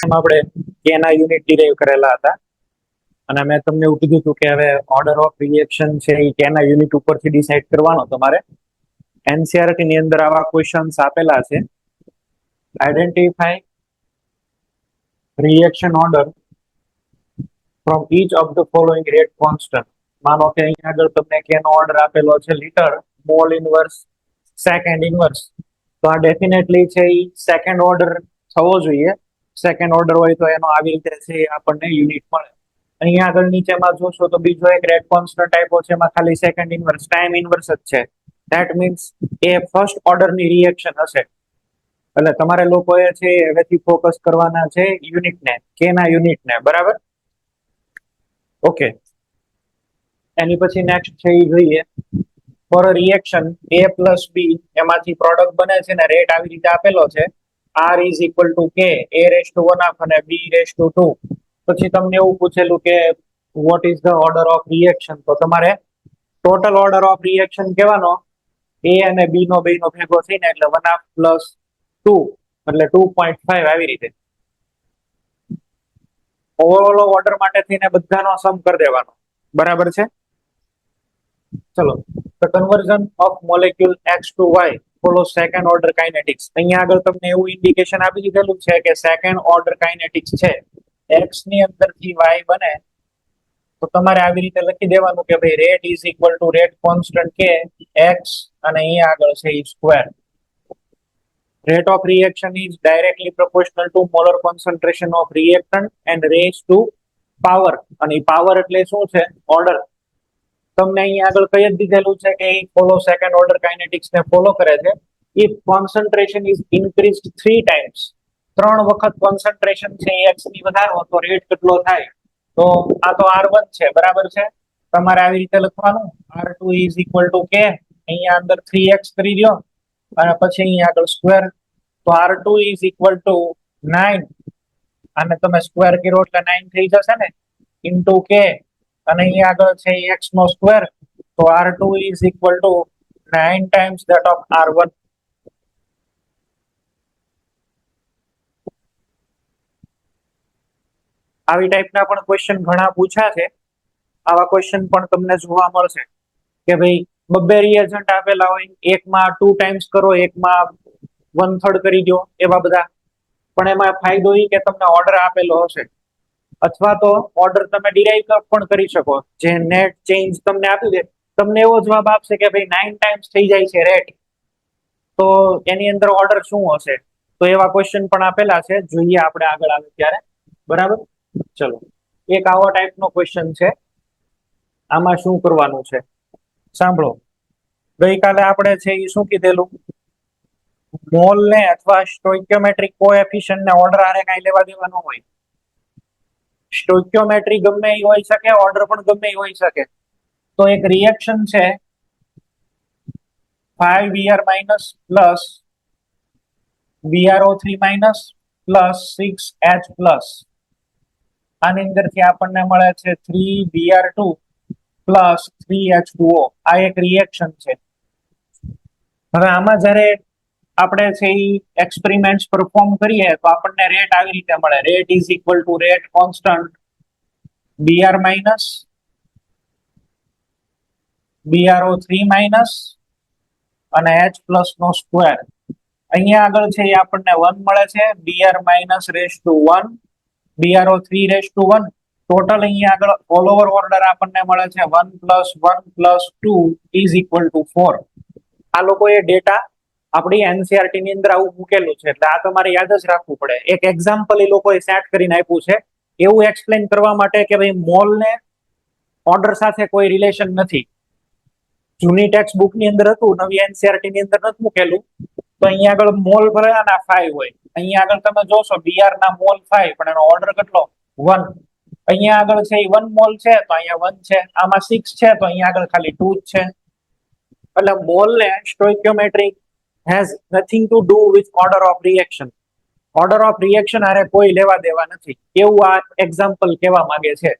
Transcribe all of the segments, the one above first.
આપણે કે ના યુનિટ ડિરાઈવ કરેલા હતા અને મેં તમને એવું કીધું હતું કે હવે ઓર્ડર ઓફ રિએક્શન છે એ કે ના યુનિટ ઉપરથી ડિસાઈડ કરવાનો તમારે. એનસીઆરટી ની અંદર આવા ક્વેશ્ચન્સ આપેલા છે. Identify reaction order from inch of the following rate constant. માનો કે અહીંયા આગળ તમને કે નો ઓર્ડર આપેલો છે litre, mall inverse, second inverse. તો આ ડેફિનેટલી છે એ સેકન્ડ ઓર્ડર થવો જોઈએ. સેકન્ડ ઓર્ડર હોય તો એનો આવી રીતે છે આપણને યુનિટ મળે. અહીંયા આગળ નીચેમાં જોશો તો બીજો એક રેટ કોન્સ્ટન્ટ આપ્યો છે, એમાં ખાલી સેકન્ડ ઇનવર્સ, ટાઈમ ઇનવર્સ જ છે. ધેટ મીન્સ એ ફર્સ્ટ ઓર્ડરની રિએક્શન હશે. એટલે તમારે લોકોએ છે હવેથી ફોકસ કરવાના છે યુનિટને, કે ના યુનિટને, બરાબર? ઓકે, એની પછી નેક્સ્ટ છે એ જોઈએ. ફોર રિએક્શન A પ્લસ બી, એમાંથી પ્રોડક્ટ બને છે ને રેટ આવી રીતે આપેલો છે. R is equal to K, A raise to 1/2 અને B રેસ ટુ 2. પછી તમને એવું પૂછેલું કે what is the order of reaction. તો તમારે ટોટલ ઓર્ડર ઓફ રિએક્શન કહેવાનો A અને B નો બેનો ભેગો થઈને, એટલે 1/2 પ્લસ 2 એટલે 2.5 આવી રીતે. ઓવરઓલ ઓર્ડર માટે થઈને બધાનો સમ કરી દેવાનો, બરાબર છે? ચલો, the conversion of molecule X to Y follows second order kinetics. અહીંયા આગળ તમને એવું ઇન્ડિકેશન આપી દીધેલું છે કે સેકન્ડ ઓર્ડર કાઇનેટિક્સ છે. X ની અંદરથી Y બને તો તમારે આવી રીતે લખી દેવાનું કે ભાઈ rate is equal to rate constant કે X અને અહીંયા આગળ છે ઈ square. Rate of reaction is directly proportional to molar concentration of reactant and raised to power. અને પાવર એટલે શું છે? ઓર્ડર. તમને અહીંયા આગળ કહી જ દીધેલું છે કે ફોલો સેકન્ડ ઓર્ડર કાઇનેટિક્સ ને ફોલો કરે છે. If concentration is increased 3 times, 3 વખત કોન્સન્ટ્રેશન છે x ની વધારો તો રેટ કેટલો થાય? તો આ તો R1 છે, બરાબર છે? તમારે આવી રીતે લખવાનું R2 is equal to K, અહીંયા અંદર 3x કરી દો અને પછી અહીંયા આગળ સ્ક્વેર. તો R2 ઇઝ ઇક્વલ ટુ 9 અને તમે સ્ક્વેર કર્યો એટલે 9 થઈ જશે ને, ઇન્ટુ K અને અહીંયા આગળ છે x નો સ્ક્વેર. તો R2 is equal two 9 times that of R1. આવી ટાઈપના પણ ક્વેશ્ચન ઘણા પૂછ્યા છે. આવા ક્વેશ્ચન પણ તમને જોવા મળશે કે ભાઈ બબ્બે રિએજન્ટ આપેલા હોય, એકમાં 2 times કરો, એકમાં 1/3 કરી દો, એવા બધા. પણ એમાં ફાયદો એ કે તમને ઓર્ડર આપેલો હશે, અથવા તો ઓર્ડર તમે ડિરાઈવ પણ કરી શકો. જે નેટ ચેન્જ તમને આપ્યું છે, તમને એવો જવાબ આપશે કે ભાઈ 9 times થઈ જાય છે રેટ, તો એની અંદર ઓર્ડર શું હશે? તો એવા ક્વેશ્ચન પણ આપેલા છે, જોઈએ આપણે આગળ આવે ત્યારે, બરાબર? ચલો, એક આવો ટાઈપનો ક્વેશ્ચન છે. આમાં શું કરવાનું છે સાંભળો. ગઈકાલે આપણે છે એ શું કીધેલું? મોલ ને અથવા સ્ટોઇકિયોમેટ્રિક કોએફિશિયન્ટ ને ઓર્ડર આરે કાંઈ લેવા દેવાનો હોય. સ્ટોઇકિયોમેટ્રી ગમે એ હોઈ શકે, ઓર્ડર પણ ગમે એ હોઈ શકે. તો એક રિએક્શન છે 5Br minus plus BrO3 minus plus 6H plus. આની અંદરથી આપણને મળે છે 3Br2 પ્લસ 3H2O. આ એક રિએક્શન છે. હવે આમાં જ્યારે આપણે છે એ એક્સપેરિમેન્ટ્સ પરફોર્મ કરીએ તો આપણને રેટ આવી રીતે મળે. Rate is equal to rate constant Br minus BrO3 minus અને H પ્લસ નો સ્ક્વેર. અહીંયા આગળ છે એ આપણને 1 મળે છે, Br minus raise to 1, BrO3 raise to 1. Total અહીંયા આગળ ઓલ ઓવર ઓર્ડર આપણને મળે છે 1 plus 1 plus 2 is equal two 4. આ લોકોએ ડેટા આપણી એનસીઆરટી ની અંદર આવું મૂકેલું છે, એટલે આ તમારે યાદ જ રાખવું પડે. એક એક્ઝામ્પલ એ લોકોએ સેટ કરીને આપ્યું છે એવું એક્સપ્લેન કરવા માટે કે ભાઈ મોલ ને ઓર્ડર સાથે કોઈ રિલેશન નથી. જૂની ટેક્સ્ટ બુક ની અંદર હતું, નવી એનસીઆરટી ની અંદર નથી મૂકેલું. તો અહીંયા આગળ મોલ ભરેલા 5 હોય. અહીંયા આગળ તમે જોશો બીઆર ના મોલ 5, પણ એનો ઓર્ડર કેટલો? 1. અહીંયા આગળ છે 1 મોલ છે તો અહીંયા 1 છે, આમાં 6 છે તો અહીંયા આગળ ખાલી 2 જ છે. એટલે મોલ ને stoichiometric has nothing to do with order of reaction. Order of reaction આરે કોઈ લેવા દેવા નથી, એવું આ એક્ઝામ્પલ કહેવા માંગે છે.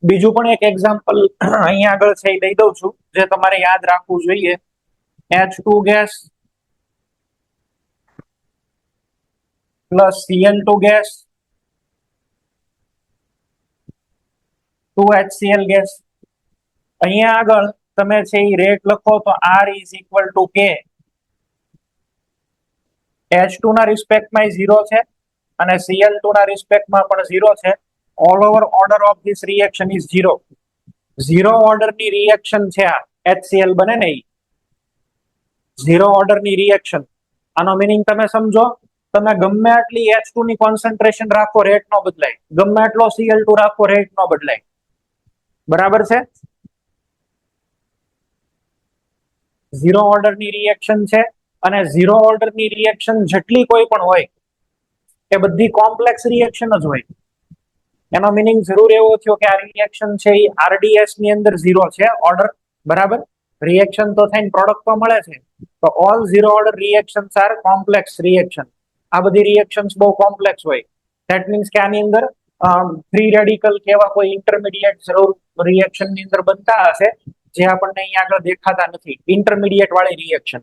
બીજું પણ એક એક્ઝામ્પલ અહીંયા આગળ છે એ દઈ દઉં છું, જે તમારે યાદ રાખવું જોઈએ. H2 gas plus Cl2 gas 2HCl gas. અહીંયા આગળ તમે છે એ રેટ લખો તો R is equal to K. H2 ના રિસ્પેક્ટમાં 0 છે અને Cl2 ના રિસ્પેક્ટમાં પણ 0 છે. All over order of this reaction is 0. 0 ઓર્ડરની રિએક્શન છે આ HCl બને ને, 0 ઓર્ડરની રિએક્શન. આનો મીનિંગ તમે સમજો, તમે ગમે આટલી H2 ની કોન્સન્ટ્રેશન રાખો, રેટ નો બદલાય. ગમે આટલો Cl2 રાખો, રેટ નો બદલાય. બરાબર છે? 0 ઓર્ડરની રિએક્શન છે અને 0 ઓર્ડરની રિએક્શન જેટલી કોઈ પણ હોય એ બધી કોમ્પ્લેક્સ રિએક્શન જ હોય. એનો મીનિંગ જરૂર એવો થયો કે આ રિએક્શન છે એ RDS ની અંદર 0 છે ઓર્ડર. બરાબર? રિએક્શન તો થઈને પ્રોડક્ટ તો મળે છે. તો all 0 order reactions are complex reaction. આ બધી રિએક્શન્સ બહુ કોમ્પ્લેક્સ હોય. ધેટ મીન્સ કે આની અંદર ફ્રી રેડિકલ કેવા કોઈ ઇન્ટરમીડિયેટ જરૂર રિએક્શન ની અંદર બનતા હશે જે આપણને અહીંયા આગળ દેખાતા નથી. ઇન્ટરમીડિયેટ વાળી રિએક્શન.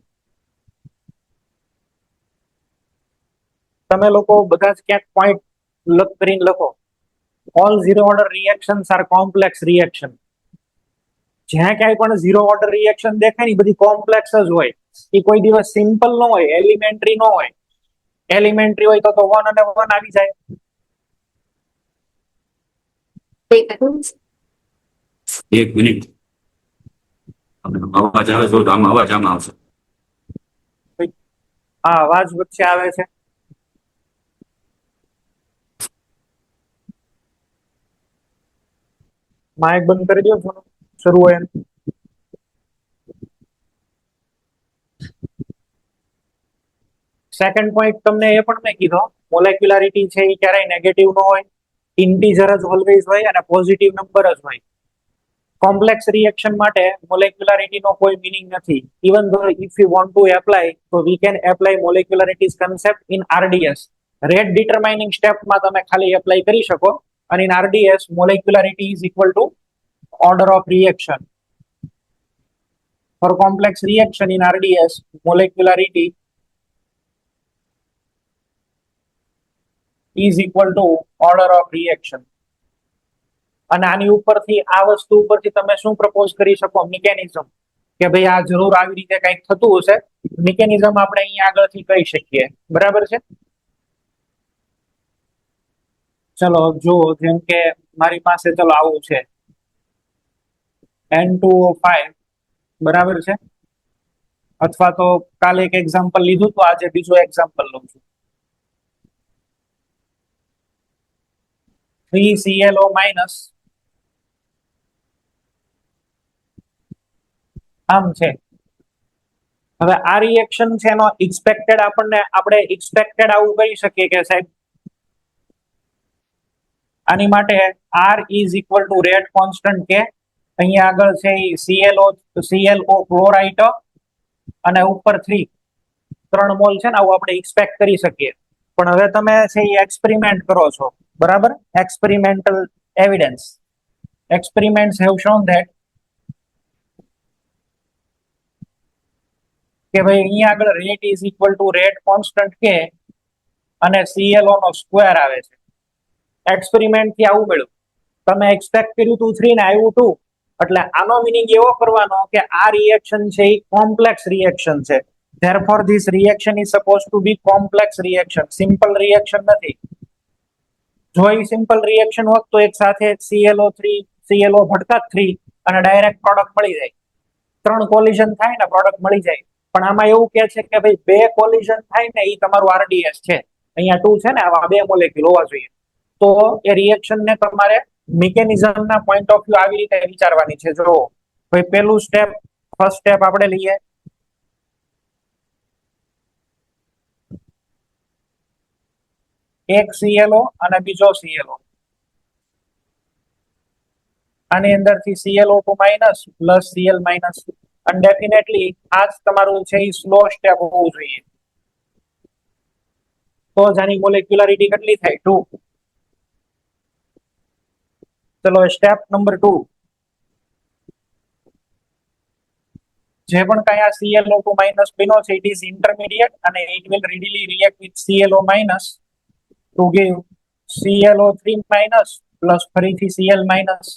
તમે લોકો બધા જ ક્યાંક પોઈન્ટ કરીને લખો. All 0 order reactions are complex reaction. જ્યાં ક્યાંય પણ 0 ઓર્ડર રિએક્શન દેખાય ને બધી કોમ્પ્લેક્સ જ હોય. એ કોઈ દિવસ સિમ્પલ ન હોય, એલિમેન્ટરી ન હોય. એલિમેન્ટરી હોય તો 1 અને 1 આવી જાય. એક મિનિટ, અવાજ આવે તો આમ અવાજ આમ આવશે. હા, અવાજ વચ્ચે આવે છે. માઇક બંધ કરી દો, શરૂ હોય એમ. સેકન્ડ પોઈન્ટ તમને એ પણ મેં કીધો, મોલેક્યુલારિટી છે એ ક્યારેય નેગેટિવ ન હોય, ઇન્ટીજર જ ઓલવેઝ હોય અને પોઝિટિવ નંબર જ હોય. કોમ્પ્લેક્સ રિએક્શન માટે મોલેક્યુલારિટી નો કોઈ મીનિંગ નથી. Even though if you want to apply, તો we can apply molecularities concept in RDS. Rate determining સ્ટેપમાં તમે ખાલી એપ્લાય કરી શકો. અને in RDS molecularity is equal to order of reaction. For complex reaction in RDS, molecularity is equal to order of reaction. અને આની ઉપરથી આ વસ્તુ ઉપરથી તમે શું પ્રપોઝ કરી શકો? મિકેનિઝમ. કે ભાઈ આ જરૂર આવી રીતે કંઈક થતું હશે. મિકેનિઝમ આપણે અહીંયા આગળથી કહી શકીએ. બરાબર છે? ચલો જો, જેમ કે મારી પાસે ચલો આવું છે N2O5. બરાબર છે? અથવા તો કાલે એક એક્ઝામ્પલ લીધું તો આજે બીજો એક્ઝામ્પલ લઉં છું. 3ClO માઇનસ આમ છે. હવે આ રિએક્શન છે એનો એક્સપેક્ટેડ આપણે એક્સપેક્ટેડ આવું કહી શકીએ કે સાહેબ આની માટે R is equal to rate constant કે અહીંયા આગળ છે ClO ક્લોરાઇડ અને ઉપર 3 મોલ છે ને, આવું આપણે એક્સપેક્ટ કરી શકીએ. પણ હવે તમે છે એ એક્સપેરિમેન્ટ કરો છો. બરાબર? Experimental evidence. Experiments have shown that કે ભાઈ અહીંયા આગળ rate is equal to rate constant કે અને ClO નો સ્ક્વેર આવે છે. એક્સપેરિમેન્ટ થી આવું મળ્યું. તમે એક્સપેક્ટ કર્યું હતું 3 ને આવ્યું 2. એટલે આનો મીનિંગ એવો કરવાનો કે આ રિએક્શન છે એ કોમ્પ્લેક્સ રિએક્શન છે. Therefore this reaction is supposed to be complex reaction. Simple reaction નથી. જો એ સિમ્પલ રિએક્શન હોત તો એક સાથે ClO ભટકા 3 અને ડાયરેક્ટ પ્રોડક્ટ મળી જાય. 3 કોલિઝન થાય ને પ્રોડક્ટ મળી જાય. પણ આમાં એવું કે છે કે ભાઈ 2 કોલિઝન થાય ને એ તમારું RDS છે. અહીંયા 2 છે ને, આવા 2 મોલેક્યુલ હોવા જોઈએ. તો એ રિએક્શન ને તમારે મિકેનિઝમ ના પોઈન્ટ ઓફ વ્યૂ આવી રીતે વિચારવાની છે. જો ભાઈ પહેલું સ્ટેપ, ફર્સ્ટ સ્ટેપ આપણે લઈએ. એક ClO અને બીજો ClO. આની અંદરથી ClO2 minus plus Cl minus. અને ડેફિનેટલી આ જ તમારું છે એ સ્લો સ્ટેપ હોવું જોઈએ. તો જ આની મોલેક્યુલારિટી કેટલી થાય? 2. ચલો સ્ટેપ નંબર 2. જે પણ કઈ આ ClO2 માઇનસ બન્યો છે, ઇટ ઇઝ ઇન્ટરમીડિયેટ અને it will readily react with ClO minus to give ClO3 minus plus ફરીથી Cl માઇનસ.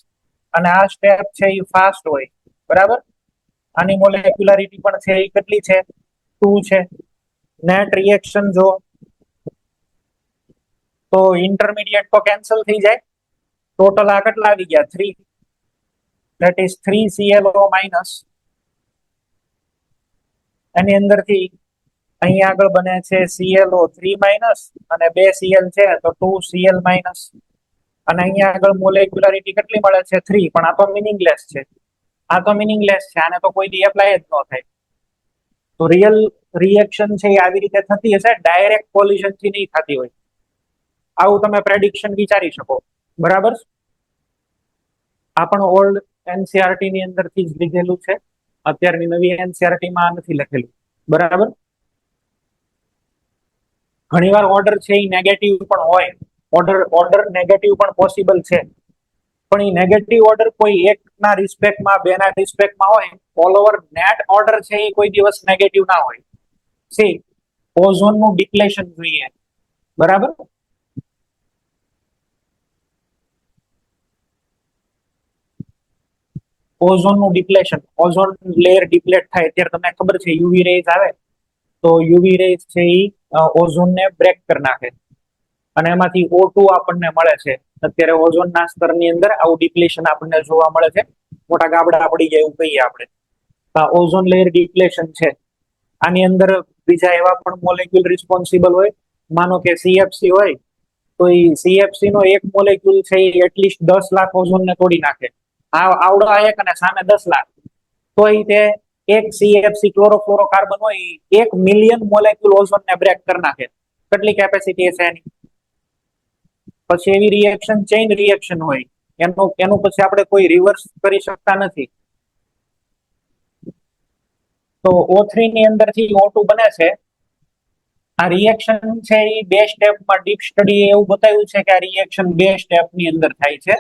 અને આ સ્ટેપ છે એ ફાસ્ટ હોય, બરાબર. આની મોલેક્યુલારિટી પણ છે એ કેટલી છે? 2 છે. નેટ રિએક્શન જો તો ઇન્ટરમીડિયેટ તો કેન્સલ થઈ જાય, ટોટલ આ કેટલા આવી ગયા? 3. that is 3ClO minus. એની અંદરથી અહીંયા આગળ બને છે ClO3 માઇનસ અને 2 Cl છે તો 2Cl માઇનસ. અને અહીંયા આગળ મોલેક્યુલારિટી કેટલી મળે છે? 3. પણ આ તો મીનિંગલેસ છે, આ તો મીનિંગલેસ છે, આને તો કોઈ દી એપ્લાય જ ન થાય. તો રિયલ રિએક્શન છે એ આવી રીતે થતી હશે, ડાયરેક્ટ કોલિઝન થી નહીં થતી હોય. આવું તમે પ્રેડિક્શન વિચારી શકો, બરાબર. આ પણ ઓલ્ડ એનસીઆરટી ની અંદરથી જ લીધેલું છે, અત્યારની નવી એનસીઆરટી માં નથી લખેલું, બરાબર. ઘણીવાર ઓર્ડર છે એ નેગેટિવ પણ હોય, ઓર્ડર નેગેટિવ પણ પોસિબલ છે, પણ એ નેગેટિવ ઓર્ડર કોઈ એકના રિસ્પેક્ટમાં, બેના રિસ્પેક્ટમાં હોય. ઓલ ઓવર નેટ ઓર્ડર છે એ કોઈ દિવસ નેગેટિવ ના હોય. સી ઓઝોન નું ડિપ્લેશન જોઈએ, બરાબર. ઓઝોન નું ડિપ્લેશન, ઓઝોન લેયર ડિપ્લેટ થાય ત્યારે તમને ખબર છે યુવી રેઝ આવે તો યુવી રેઝ છે એ ઓઝોન ને બ્રેક કરી નાખે અને એમાંથી O2 આપણને મળે છે. અત્યારે ઓઝોનના સ્તરની અંદર આવું ડિપ્લેશન આપણને જોવા મળે છે, મોટા ગાબડા પડી જાય એવું કહીએ આપણે. ઓઝોન લેયર ડિપ્લેશન છે. આની અંદર બીજા એવા પણ મોલેક્યુલ રિસ્પોન્સિબલ હોય. માનો કે CFC હોય તો એ CFC નો એક મોલેક્યુલ છે એ એટલીસ્ટ 10 લાખ ઓઝોન ને તોડી નાખે. આવડા એક અને સામે 10 લાખ, તો તે એક CFC ક્લોરોફ્લોરોકાર્બન હોય 1 મિલિયન મોલેક્યુલ ઓઝોન ને બ્રેક કરી નાખે. કેટલી કેપેસિટી છે એની? પછી એવી રિએક્શન ચેઇન રિએક્શન હોય, એનું પછી આપણે કોઈ રિવર્સ કરી શકતા નથી. તો O3 ની અંદરથી O2 બને છે. આ રિએક્શન છે એ 2 સ્ટેપમાં, ડીપ સ્ટડી એવું બતાવ્યું છે કે આ રિએક્શન 2 સ્ટેપની અંદર થાય છે.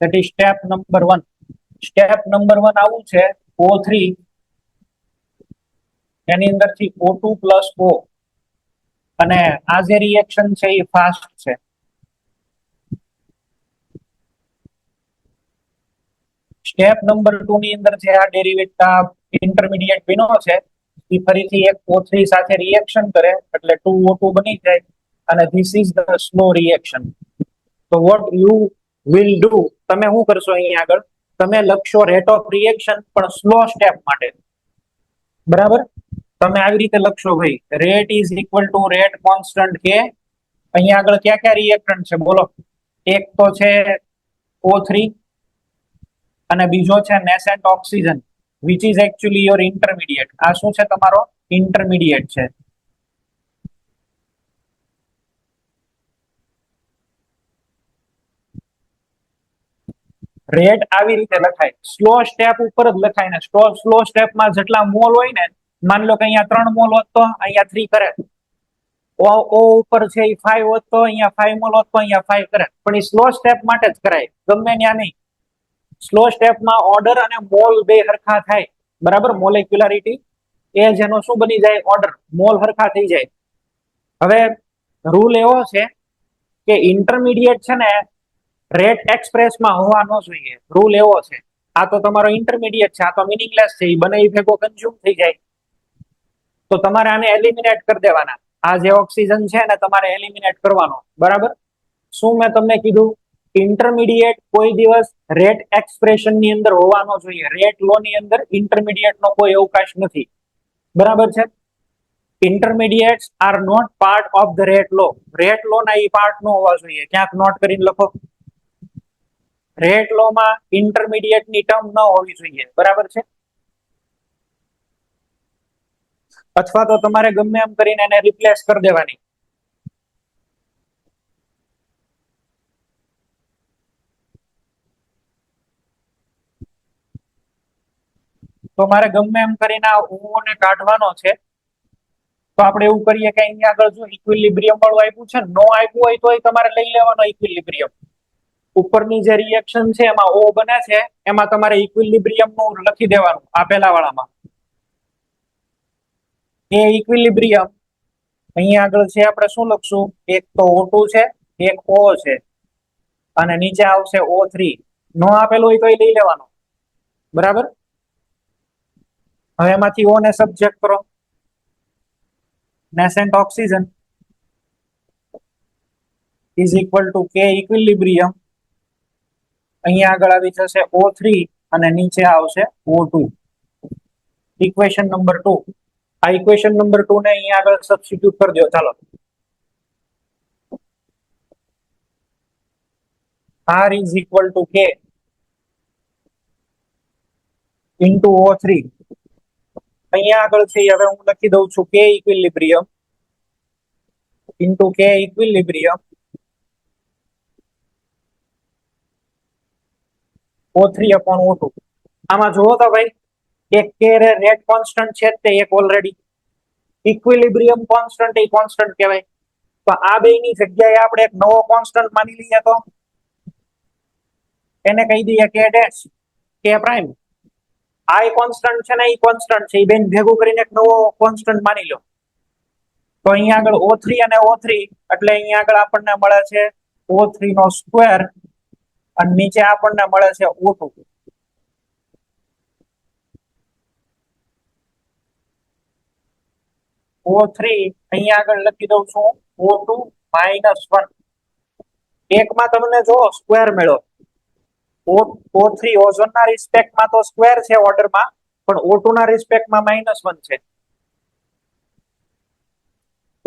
that is step number 1. Step number 1 આવું છે, O3 એની અંદરથી O2 પ્લસ O, અને આ જે રિએક્શન છે એ ફાસ્ટ છે. સ્ટેપ નંબર 2 ની અંદર જે આ ડેરિવેટિવ ઇન્ટરમીડિયેટ બન્યો છે એ ફરીથી એક O3 સાથે રિએક્શન કરે એટલે 2O2 બની જાય અને this is the slow reaction. તો વોટ યુ વિલ ડુ, તમે શું કરશો અહીંયા આગળ? તમે લખશો રેટ ઓફ રિએક્શન પણ સ્લો સ્ટેપ માટે, બરાબર. તમે આવી રીતે લખશો ભાઈ, rate is equal to rate constant કે. અહીંયા આગળ ક્યાં ક્યાં રિએક્ટન્ટ છે બોલો? એક તો છે O3 અને બીજો છે નેસેન્ટ oxygen which is actually your intermediate. આ શું છે? તમારો ઇન્ટરમીડિયેટ છે. રેટ આવી રીતે લખાય, સ્લો સ્ટેપ ઉપર જ લખાય ને. સ્લો સ્ટેપમાં જેટલા મોલ હોય ને, માની લો કે અહીંયા 3 મોલ હોત તો અહીંયા 3 કરે, O ઉપર છે એ 5 હોત તો અહીંયા 5 મોલ હોત તો અહીંયા 5 કરે. પણ એ સ્લો સ્ટેપ માટે જ કરાય, ગમે ત્યાં નહીં. સ્લો સ્ટેપમાં ઓર્ડર અને મોલ બે હરખા થાય, બરાબર. મોલેક્યુલારિટી એ જેનો શું બની જાય? ઓર્ડર, મોલ હરખા થઈ જાય. હવે રૂલ એવો છે કે ઇન્ટરમીડિયેટ છે ને રેટ એક્સપ્રેસમાં હોવા ન જોઈએ, રૂલ એવો છે. આ તો તમારો ઇન્ટરમીડિયેટ છે, આ તો મિનિંગલેસ છે, એ બને ભેગો કન્ઝ્યુમ થઈ જાય. તો તમારે આને એલિમિનેટ કરી દેવાના. આ જે ઓક્સિજન છે ને તમારે એલિમિનેટ કરવાનો, બરાબર. શું મેં તમને કીધું? ઇન્ટરમીડિયેટ કોઈ દિવસ રેટ એક્સપ્રેશન ની અંદર હોવા ન જોઈએ. રેટ લો ની અંદર ઇન્ટરમીડિયેટ નો કોઈ અવકાશ નથી, બરાબર છે. Intermediates are not part of the rate law. Rate law ના એ પાર્ટ નો હોવા જોઈએ. ક્યાંક નોટ કરીને લખો, રેટ લો માં ઇન્ટરમીડિયેટ ની ટર્મ ન હોવી જોઈએ, બરાબર છે. અથવા તો તમારે ગમે એમ કરીને એને રિપ્લેસ કરી દેવાની. તો મારે ગમે એમ કરીને આ O ને કાઢવાનો છે. તો આપણે એવું કરીએ કે અહીંયા આગળ જો ઇક્વિલિબ્રિયમ વાળું આપ્યું છે, નો આપ્યું હોય તો તમારે લઈ લેવાનો ઇક્વિલિબ્રિયમ. ઉપરની જે રિએક્શન છે એમાં O બને છે, એમાં તમારે ઇક્વિલિબ્રિયમ નું લખી દેવાનું આપેલા વાળામાં. એ ઇક્વિલિબ્રિયમ અહીંયા આગળ છે, આપણે શું લખશું? એક તો O2 છે, એક O છે, અને નીચે આવશે O3. નો આપેલું હોય તો એ લઈ લેવાનો, બરાબર. હવે એમાંથી O ને સબજેક્ટ કરો, nascent oxygen is equal to K equilibrium, અહીંયા આગળ આવી જશે O3 અને નીચે આવશે O2. ઇક્વેશન નંબર 2, આ ઇક્વેશન નંબર 2 ને અહીંયા આગળ સબસ્ટિટ્યુટ કરી દો. ચાલો, R is equal to K into O3. અહીંયા આગળ છે હવે હું લખી દઉં છું K equilibrium into K equilibrium O3 upon O2. આમાં જુઓ તો ભાઈ, એક K રેટ કોન્સ્ટન્ટ છે તે એક ઓલરેડી, ઇક્વિલિબ્રિયમ કોન્સ્ટન્ટ એ કોન્સ્ટન્ટ કહેવાય. તો આ બેની જગ્યાએ આપણે એક નવો કોન્સ્ટન્ટ માની લઈએ તો એને કહી દઈએ K ડેશ, K પ્રાઇમ. આ કોન્સ્ટન્ટ છે ને એ કોન્સ્ટન્ટ છે, એ બેન ભેગું કરીને એક નવો કોન્સ્ટન્ટ માની લો. તો અહીંયા આગળ O3 અને O3 એટલે અહીંયા આગળ આપણને મળે છે O3 નો સ્ક્વેર અને નીચે આપણને મળે છે O2. O3 અહીંયા આગળ લખી દઉં છું O2 -1. એકમાં તમને જો સ્ક્વેર મળ્યો, O3 ઓઝોનના રિસ્પેક્ટમાં તો સ્ક્વેર છે ઓર્ડરમાં, પણ O2 ના રિસ્પેક્ટમાં -1 છે.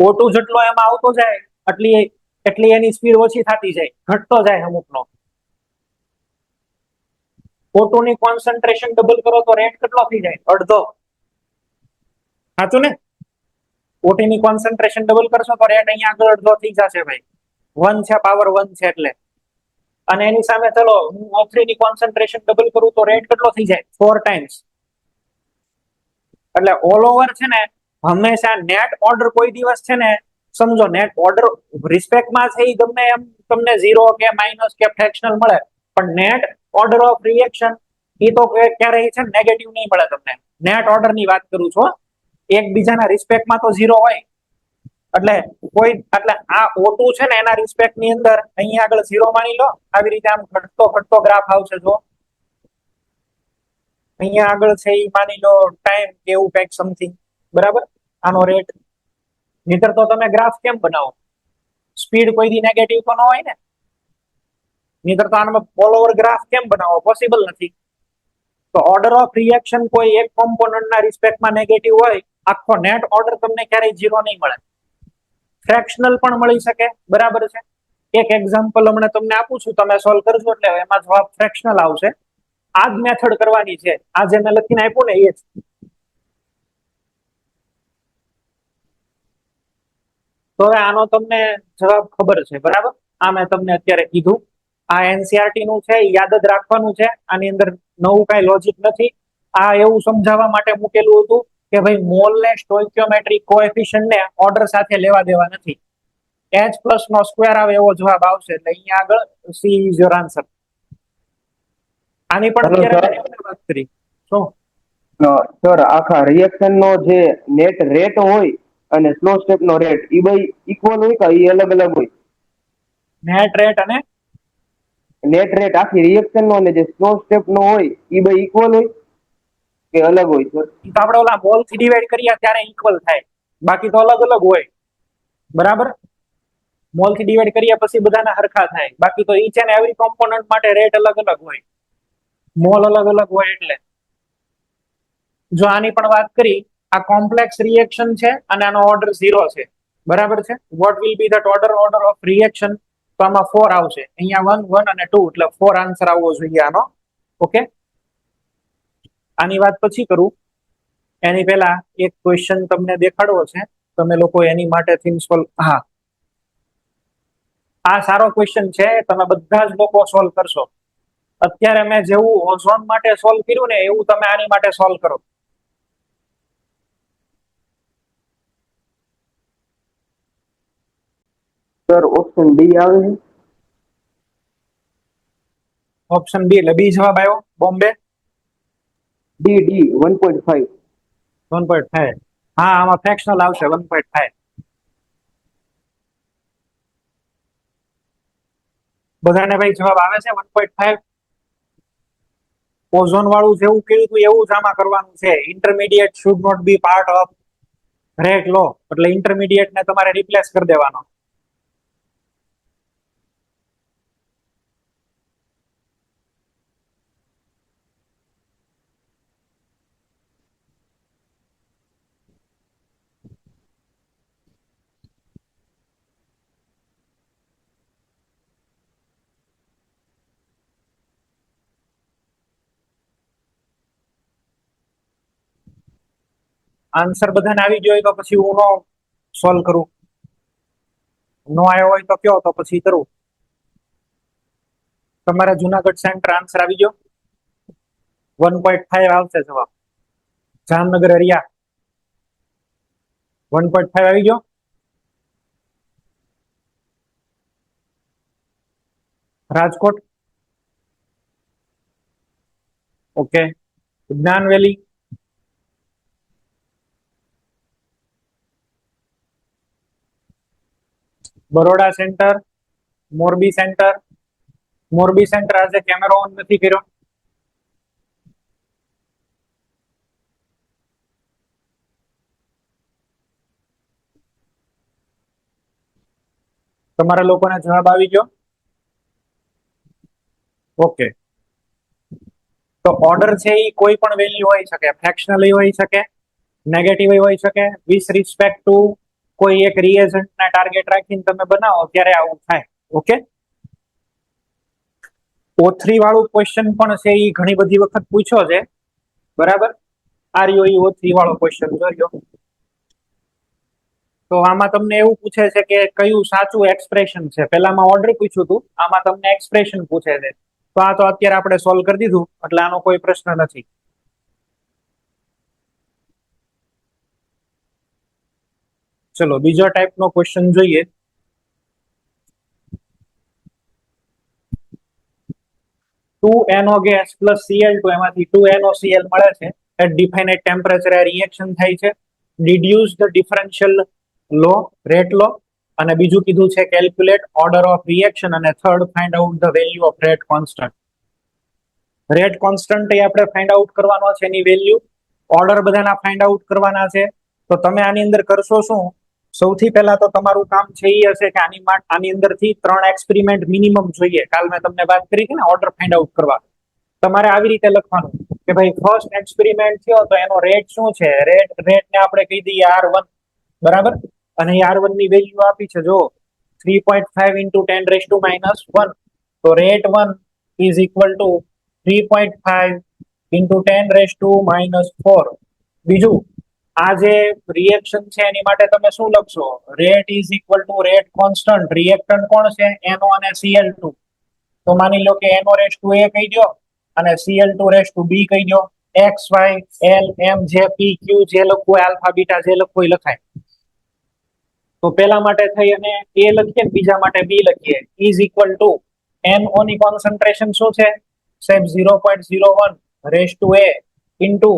O2 જેટલો એમાં આવતો જાય એટલી એની સ્પીડ ઓછી થતી જાય, ઘટતો જાય અમુકનો. O2 ની કોન્સન્ટ્રેશન ડબલ કરો તો રેટ કેટલો થઈ જાય? અડધો. સાચું ને? O2 ની કોન્સન્ટ્રેશન ડબલ કરશો તો રેટ અહીંયા આગળ અડધો થઈ જશે ભાઈ. 1 છે, પાવર 1 છે એટલે. અને એની સામે ચલો હું O3 ની કોન્સન્ટ્રેશન ડબલ કરું તો રેટ કેટલો થઈ જાય? 4 ટાઈમ્સ. એટલે ઓલ ઓવર છે ને હંમેશા નેટ ઓર્ડર કોઈ દિવસ છે ને, સમજો નેટ ઓર્ડર રિસ્પેક્ટમાં છે એ ગમે એમ તમને 0 કે માઇનસ કે ફ્રેક્શનલ મળે, પણ નેટ ઓર્ડર ઓફ રિએક્શન એ તો ક્યારેય છે નેગેટિવ નહીં મળે તમને. નેટ ઓર્ડર ની વાત કરું છું, એકબીજાના રિસ્પેક્ટમાં તો 0 હોય. એટલે આ O2 છે ને એના રિસ્પેક્ટ ની અંદર અહીંયા આગળ 0 માની લો. આવી રીતે આમ ઘટતો ગ્રાફ આવશે. જો અહીંયા આગળ છે એ માની લો ટાઈમ કે એવું કંઈક સમથિંગ, બરાબર, આનો રેટ. નહીતર તો તમે ગ્રાફ કેમ બનાવો? સ્પીડ કોઈ દી નેગેટિવ તો ન હોય ને, નહીતર તો આનો ઓલ ઓવર ગ્રાફ કેમ બનાવો? પોસિબલ નથી. તો ઓર્ડર ઓફ રિએક્શન કોઈ એક કોમ્પોનન્ટના રિસ્પેક્ટમાં નેગેટિવ હોય, આખો નેટ ઓર્ડર તમને ક્યારેય 0 નહીં મળે. ફ્રેક્શનલ પણ મળી શકે, બરાબર છે. એક એક્ઝામ્પલ હમણાં તમને આપું છું, તમે સોલ્વ કરજો એટલે એમાં જવાબ ફ્રેક્શનલ આવશે. આ જ મેથડ કરવાની છે, આ જે મેં લખીને આપ્યું ને એ જ. તો હવે આનો તમને જવાબ ખબર છે, બરાબર. આ મેં તમને અત્યારે કીધું, આ એનસીઆરટી નું છે, યાદ જ રાખવાનું છે. આની અંદર નવું કઈ લોજિક નથી. આ એવું સમજાવવા માટે મૂકેલું હતું કે ભાઈ મોલ ને સ્ટોઇકિયોમેટ્રિક કોએફિશિયન્ટ ને ઓર્ડર સાથે લેવા દેવા નથી. H+ નો સ્ક્વેર આવે એવો જવાબ આવશે. એટલે અહીંયા આગળ સી ઇઝ યોર આન્સર. આની પણ અત્યારે વાત કરી શું સર, આખા રિએક્શન નો જે નેટ રેટ હોય અને સ્લો સ્ટેપ નો રેટ એ બે ઇક્વલ હોય કે એ અલગ અલગ હોય? નેટ રેટ અને નેટ રેટ આખી રિએક્શન નો અને જે સ્લો સ્ટેપ નો હોય એ બે ઇક્વલ હોય કે અલગ હોય સર? તો આપણે ઓલા મોલ થી ડિવાઈડ કરીએ ત્યારે ઇક્વલ થાય, બાકી તો અલગ અલગ હોય, બરાબર. મોલ થી ડિવાઈડ કરીએ પછી બધાના હરખા થાય, બાકી તો ઈચ એન્ડ એવરી કોમ્પોનન્ટ માટે રેટ અલગ અલગ હોય, મોલ અલગ અલગ હોય. એટલે જો આની પણ વાત કરી, આ કોમ્પ્લેક્સ રિએક્શન છે અને આનો ઓર્ડર 0 છે, બરાબર છે. What will be that order of reaction? તો આમાં 4 આવશે. અહીંયા 1 1 અને 2 એટલે 4 આન્સર આવવો જોઈએ આનો. ઓકે, આની વાત પછી કરું એની પહેલા એક ક્વેશ્ચન તમને દેખાડવો છે, તમે લોકો એની માટે થિંગ સોલ્વ. હા, આ સારો ક્વેશ્ચન છે, તમે બધા જ લોકો સોલ્વ કરશો. અત્યારે મેં જેવું ઓઝોન માટે સોલ્વ કર્યું ને એવું તમે આની માટે સોલ્વ કરો. સર, ઓપ્શન ડી આવે છે. ઓપ્શન બી એટલે બી જવાબ આવ્યો, બોમ્બે. ડી 1.5. 1.5. હા, આમાં ફ્રેક્શનલ આવશે 1.5. બધાને ભાઈ જવાબ આવે છે 1.5? ઓઝોન વાળું જેવું કીધું હતું એવું જ આમાં કરવાનું છે. Intermediate should not be part of rate law, એટલે ઇન્ટરમીડિયેટ ને તમારે રિપ્લેસ કરી દેવાનો. આન્સર બધાને આવી ગયો હોય તો પછી હું નો સોલ્વ કરું, નો આવ્યો હોય તો કયો, તો પછી કરું. તમારા જુનાગઢ સેન્ટર આન્સર આવી ગયો? 1.5 આવશે જવાબ. જામનગર એરિયા 1.5 આવી ગયો. Rajkot okay. Gyan Valley Baroda centre, Morbi centre. Morbi centre આજે કેમેરો ઓન નથી કર્યો. તમારા લોકોને જવાબ આવી ગયો? ઓકે. તો ઓર્ડર છે એ કોઈ પણ વેલ્યુ હોઈ શકે, ફ્રેક્શનલી હોઈ શકે, નેગેટિવ હોઈ શકે, વિથ રિસ્પેક્ટ ટુ કોઈ એક રિએજન્ટ ના ટાર્ગેટ રાખીને તમે બનાવો ત્યારે આવું થાય. ઓકે. O3 વાળું ક્વેશ્ચન પણ છે એ ઘણી બધી વખત પૂછ્યો છે, બરાબર. આર્યો ઈ O3 વાળો ક્વેશ્ચન જોયો. તો આમાં તમને એવું પૂછે છે કે કયું સાચું એક્સપ્રેશન છે. પેલામાં ઓર્ડર પૂછ્યું હતું, આમાં તમને એક્સપ્રેશન પૂછે છે. તો આ તો અત્યારે આપણે સોલ્વ કરી દીધું, એટલે આનો કોઈ પ્રશ્ન નથી. ચલો બીજો ટાઈપનો ક્વેશ્ચન જોઈએ. 2NO gas plus Cl2 એમાંથી 2NOCl મળે છે. એટ ડિફાઇનાઇટ ટેમ્પરેચર આ રિએક્શન થાય છે. Deduce the differential law, rate law. અને બીજું કીધું છે કેલ્ક્યુલેટ ઓર્ડર ઓફ રિએક્શન, અને third find out the value of rate constant. Rate constant એ આપણે ફાઇન્ડ આઉટ કરવાનો છે, એની વેલ્યુ. ઓર્ડર બધાના ફાઇન્ડ આઉટ કરવાના છે. તો તમે આની અંદર કરશો શું? સૌથી પહેલા તો તમારું કામ છે એ હશે કે આની અંદરથી 3 એક્સપેરિમેન્ટ મિનિમમ જોઈએ. કાલ મેં તમને વાત કરી હતી ને ઓર્ડર ફાઇન્ડ આઉટ કરવા. તમારે આવી રીતે લખવાનું કે ભાઈ ફર્સ્ટ એક્સપેરિમેન્ટ થયો તો એનો રેટ શું છે. રેટને આપણે કહી દઈએ R1, બરાબર. અને R1 ની વેલ્યુ આપી છે જો 3.5 into 10⁻⁻1. તો rate 1 is equal to 3.5 into 10⁻⁻4. બીજું આ જે રિએક્શન છે એની માટે તમે શું લખશો? Rate is equal to rate constant. Reactant કોણ છે? NO અને Cl2. તો માની લો કે NO રેસ ટુ A કહી દો અને Cl2 રેસ ટુ B કહી દો. X, Y, L, M, J, P, Q જે લખવું હોય, આલ્ફા બીટા જે લખવું હોય લખાય. તો પેલા માટે થઈ અને A લખીએ, બીજા માટે B લખીએ. ઇઝ ઇક્વલ ટુ NO ની કોન્સન્ટ્રેશન શું છે? સાહેબ 0.01 race to A into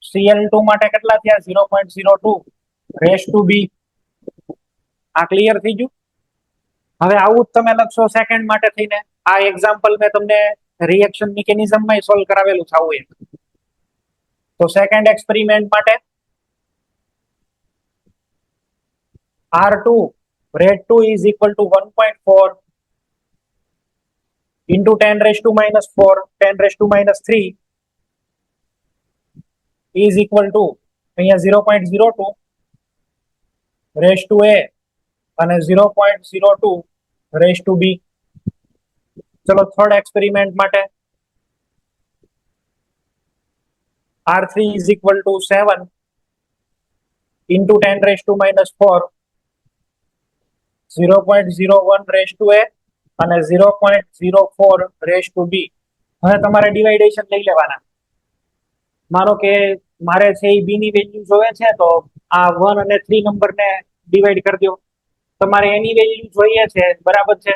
Cl2 માટે કેટલા થયા? 0.02 રેસ ટુ B. આ ક્લિયર થઈ ગયું? હવે આવું જ તમે લખશો સેકન્ડ માટે થઈને. આ એક્ઝામ્પલ મેં તમને રિએક્શન મિકેનિઝમમાં સોલ્વ કરાવેલું છે આવું એક. તો સેકન્ડ એક્સપેરિમેન્ટ માટે R2 rate 2 is equal to 1.4 into 10⁻⁻4 10⁻⁻3 is equal to અહીંયા 0.02 રેસ ટુ A અને 0.02 રેસ ટુ B. ચલો થર્ડ એક્સપેરિમેન્ટ માટે R3 is equal to 7 into 10⁻⁻4 0.01 race to A અને 0.04 રેસ ટુ B. હવે તમારે ડિવાઇડેશન લઈ લેવાના. માનો કે મારે છે એ B ની વેલ્યુ જોવે છે, તો આ 1 અને 3 નંબરને ડિવાઈડ કરી દો. તમારે એની વેલ્યુ જોઈએ છે, બરાબર છે.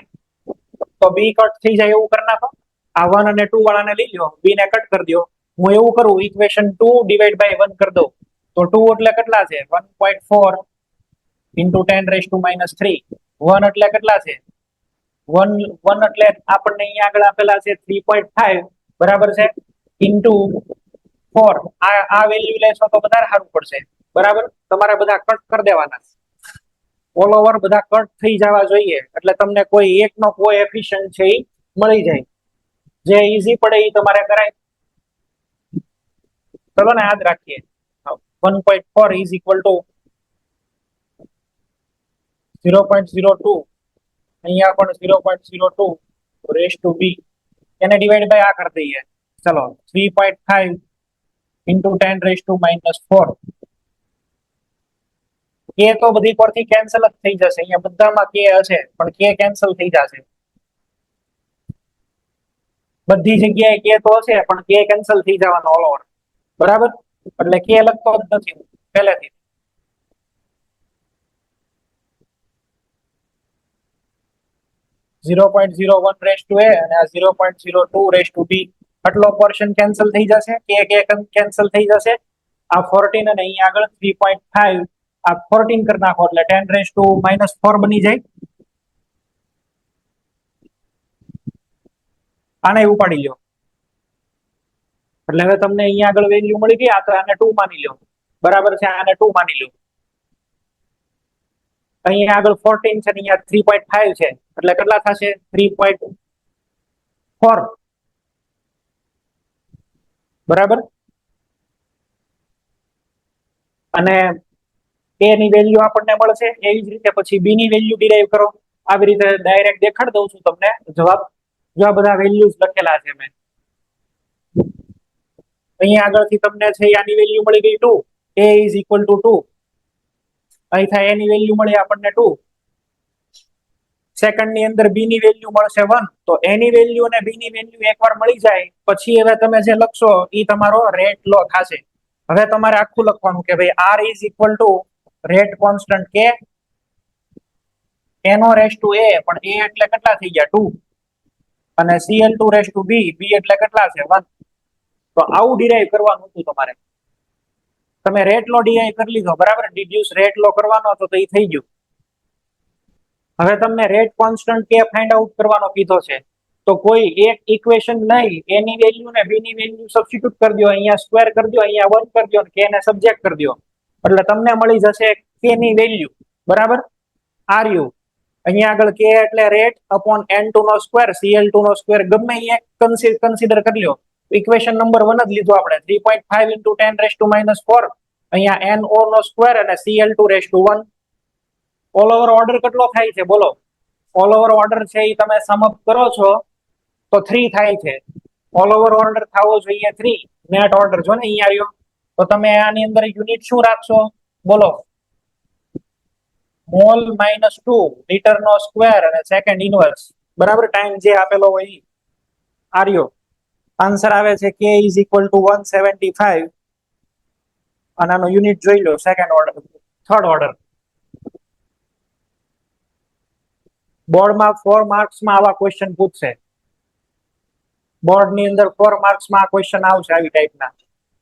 તો B કટ થઈ જાય એવું કરી નાખો. આ 1 અને 2 વાળાને લઈ લો, B ને કટ કરી દો. હું એવું કરું, ઇક્વેશન 2 ડિવાઈડ બાય 1 કરી દઉં. તો 2 એટલે કેટલા છે? 1.4 into 10⁻⁻3. 1 એટલે કેટલા છે? 1 એટલે આપણને અહીંયા આગળ આપેલા છે 3.5, બરાબર છે. ઇન્ટુ 4 આ વેલ્યુ લેશો તો વધારે સારું પડશે બરાબર તમારે બધા કટ કરી દેવાના ઓલ ઓવર બધા કટ થઈ જવા જોઈએ એટલે તમને કોઈ એકનો કોએફિશિયન્ટ છે એ મળી જાય જે ઈઝી પડે એ તમારે કરાય ચલો ને યાદ રાખીએ 1.4 ઇઝ ઇક્વલ ટુ 0.02 અહીંયા પણ 0.02 રેસ ટુ બી એને ડિવાઈડ બાય આ કરી દઈએ ચલો 3.5 ઇન્ટુ 10 રેસ ટુ -4 કે તો બધી પરથી કેન્સલ જ થઈ જશે અહીંયા બધામાં કે હશે પણ કે કેન્સલ થઈ જશે બધી જગ્યાએ કે તો હશે પણ કે કેન્સલ થઈ જવાનો ઓલ ઓવર બરાબર એટલે કે લખતો જ નથી પહેલેથી 0.01 રેસ ટુ a અને આ 0.02 રેસ ટુ b આટલો પોર્શન કેન્સલ થઈ જશે કે કેન્સલ થઈ જશે આ 14 અને અહીં આગળ 3.5 આ 14 કરી નાખો એટલે 10 રેસ ટુ -4 બની જાય આને ઉપાડી લ્યો એટલે હવે તમને અહીંયા આગળ વેલ્યુ મળી ગઈ આ તો આને 2 માની લ્યો બરાબર છે આને 2 માની લ્યો અહીંયા આગળ 14 છે અહીંયા 3.5 છે એટલે કેટલા થશે 3.4 બરાબર અને a ની વેલ્યુ આપણને મળશે એવી જ રીતે પછી b ની વેલ્યુ ડિરાઈવ કરો આવી રીતે ડાયરેક્ટ દેખાડ દઉં છું તમને જવાબ જો આ બધા વેલ્યુઝ લખેલા છે મેં અહીંયા આગળથી તમને છે આની વેલ્યુ મળી ગઈ 2 a ઇઝ ઇક્વલ ટુ 2 અહીં થાય એની વેલ્યુ મળી આપણને 2 સેકન્ડ ની અંદર b ની વેલ્યુ મળશે 1 તો a ની વેલ્યુ અને b ની વેલ્યુ એકવાર મળી જાય પછી હવે તમે જે લખશો એ તમારો રેટ લો થશે હવે તમારે આખું લખવાનું કે ભાઈ r is equal to rate constant કે a નો રેસ ટુ a પણ a એટલે કેટલા થઈ ગયા 2 અને cl2 raise to b b એટલે કેટલા છે 1 તો આવું ડિરાઈવ કરવાનું હતું તમારે તમે રેટ લો ડિરાઈવ કરી લીધો બરાબર ડિડ્યુસ રેટ લો કરવાનો હતો તો એ થઈ ગયું હવે તમને રેટ કોન્સ્ટન્ટ કે ફાઇન્ડ આઉટ કરવાનો કીધો છે તો કોઈ એક ઇક્વેશન લઈ a ની વેલ્યુ ને b ની વેલ્યુ સબસ્ટિટ્યુટ કરી દો અહીંયા સ્ક્વેર કરી દો અહીંયા 1 કરી દો અને k ને સબ્જેક્ટ કરી દો એટલે તમને મળી જશે k ની વેલ્યુ બરાબર આર યુ અહીંયા આગળ k એટલે રેટ અપોન n2 નો સ્ક્વેર cl2 નો સ્ક્વેર ગમે એક કન્સિડર કરી લ્યો ઇક્વેશન નંબર 1 જ લીધો આપણે 3.5 ઇન્ટુ 10 રેસ ટુ -4 અહીંયા no નો સ્ક્વેર અને cl2 raise to 1 all over order કેટલો થાય છે બોલો ઓલ ઓવર ઓર્ડર છે એ તમે સમ અપ કરો છો તો 3 થાય છે ઓલ ઓવર ઓર્ડર થવો જોઈએ 3 નેટ ઓર્ડર જો ને અહીંયા આવ્યો તો તમે આની અંદર યુનિટ શું રાખશો બોલો મોલ -2 લીટર નો સ્ક્વેર અને સેકન્ડ ઇનવર્સ બરાબર ટાઈમ જે આપેલો હોય આર્યો આન્સર આવે છે k ઇઝ ઇક્વલ ટુ 175 અને આનો યુનિટ જોઈ લો સેકન્ડ ઓર્ડર થર્ડ ઓર્ડર બોર્ડમાં 4 માર્ક્સમાં આવા ક્વેશ્ચન પૂછશે બોર્ડ ની અંદર 4 માર્ક્સમાં આ ક્વેશ્ચન આવશે આવી ટાઈપના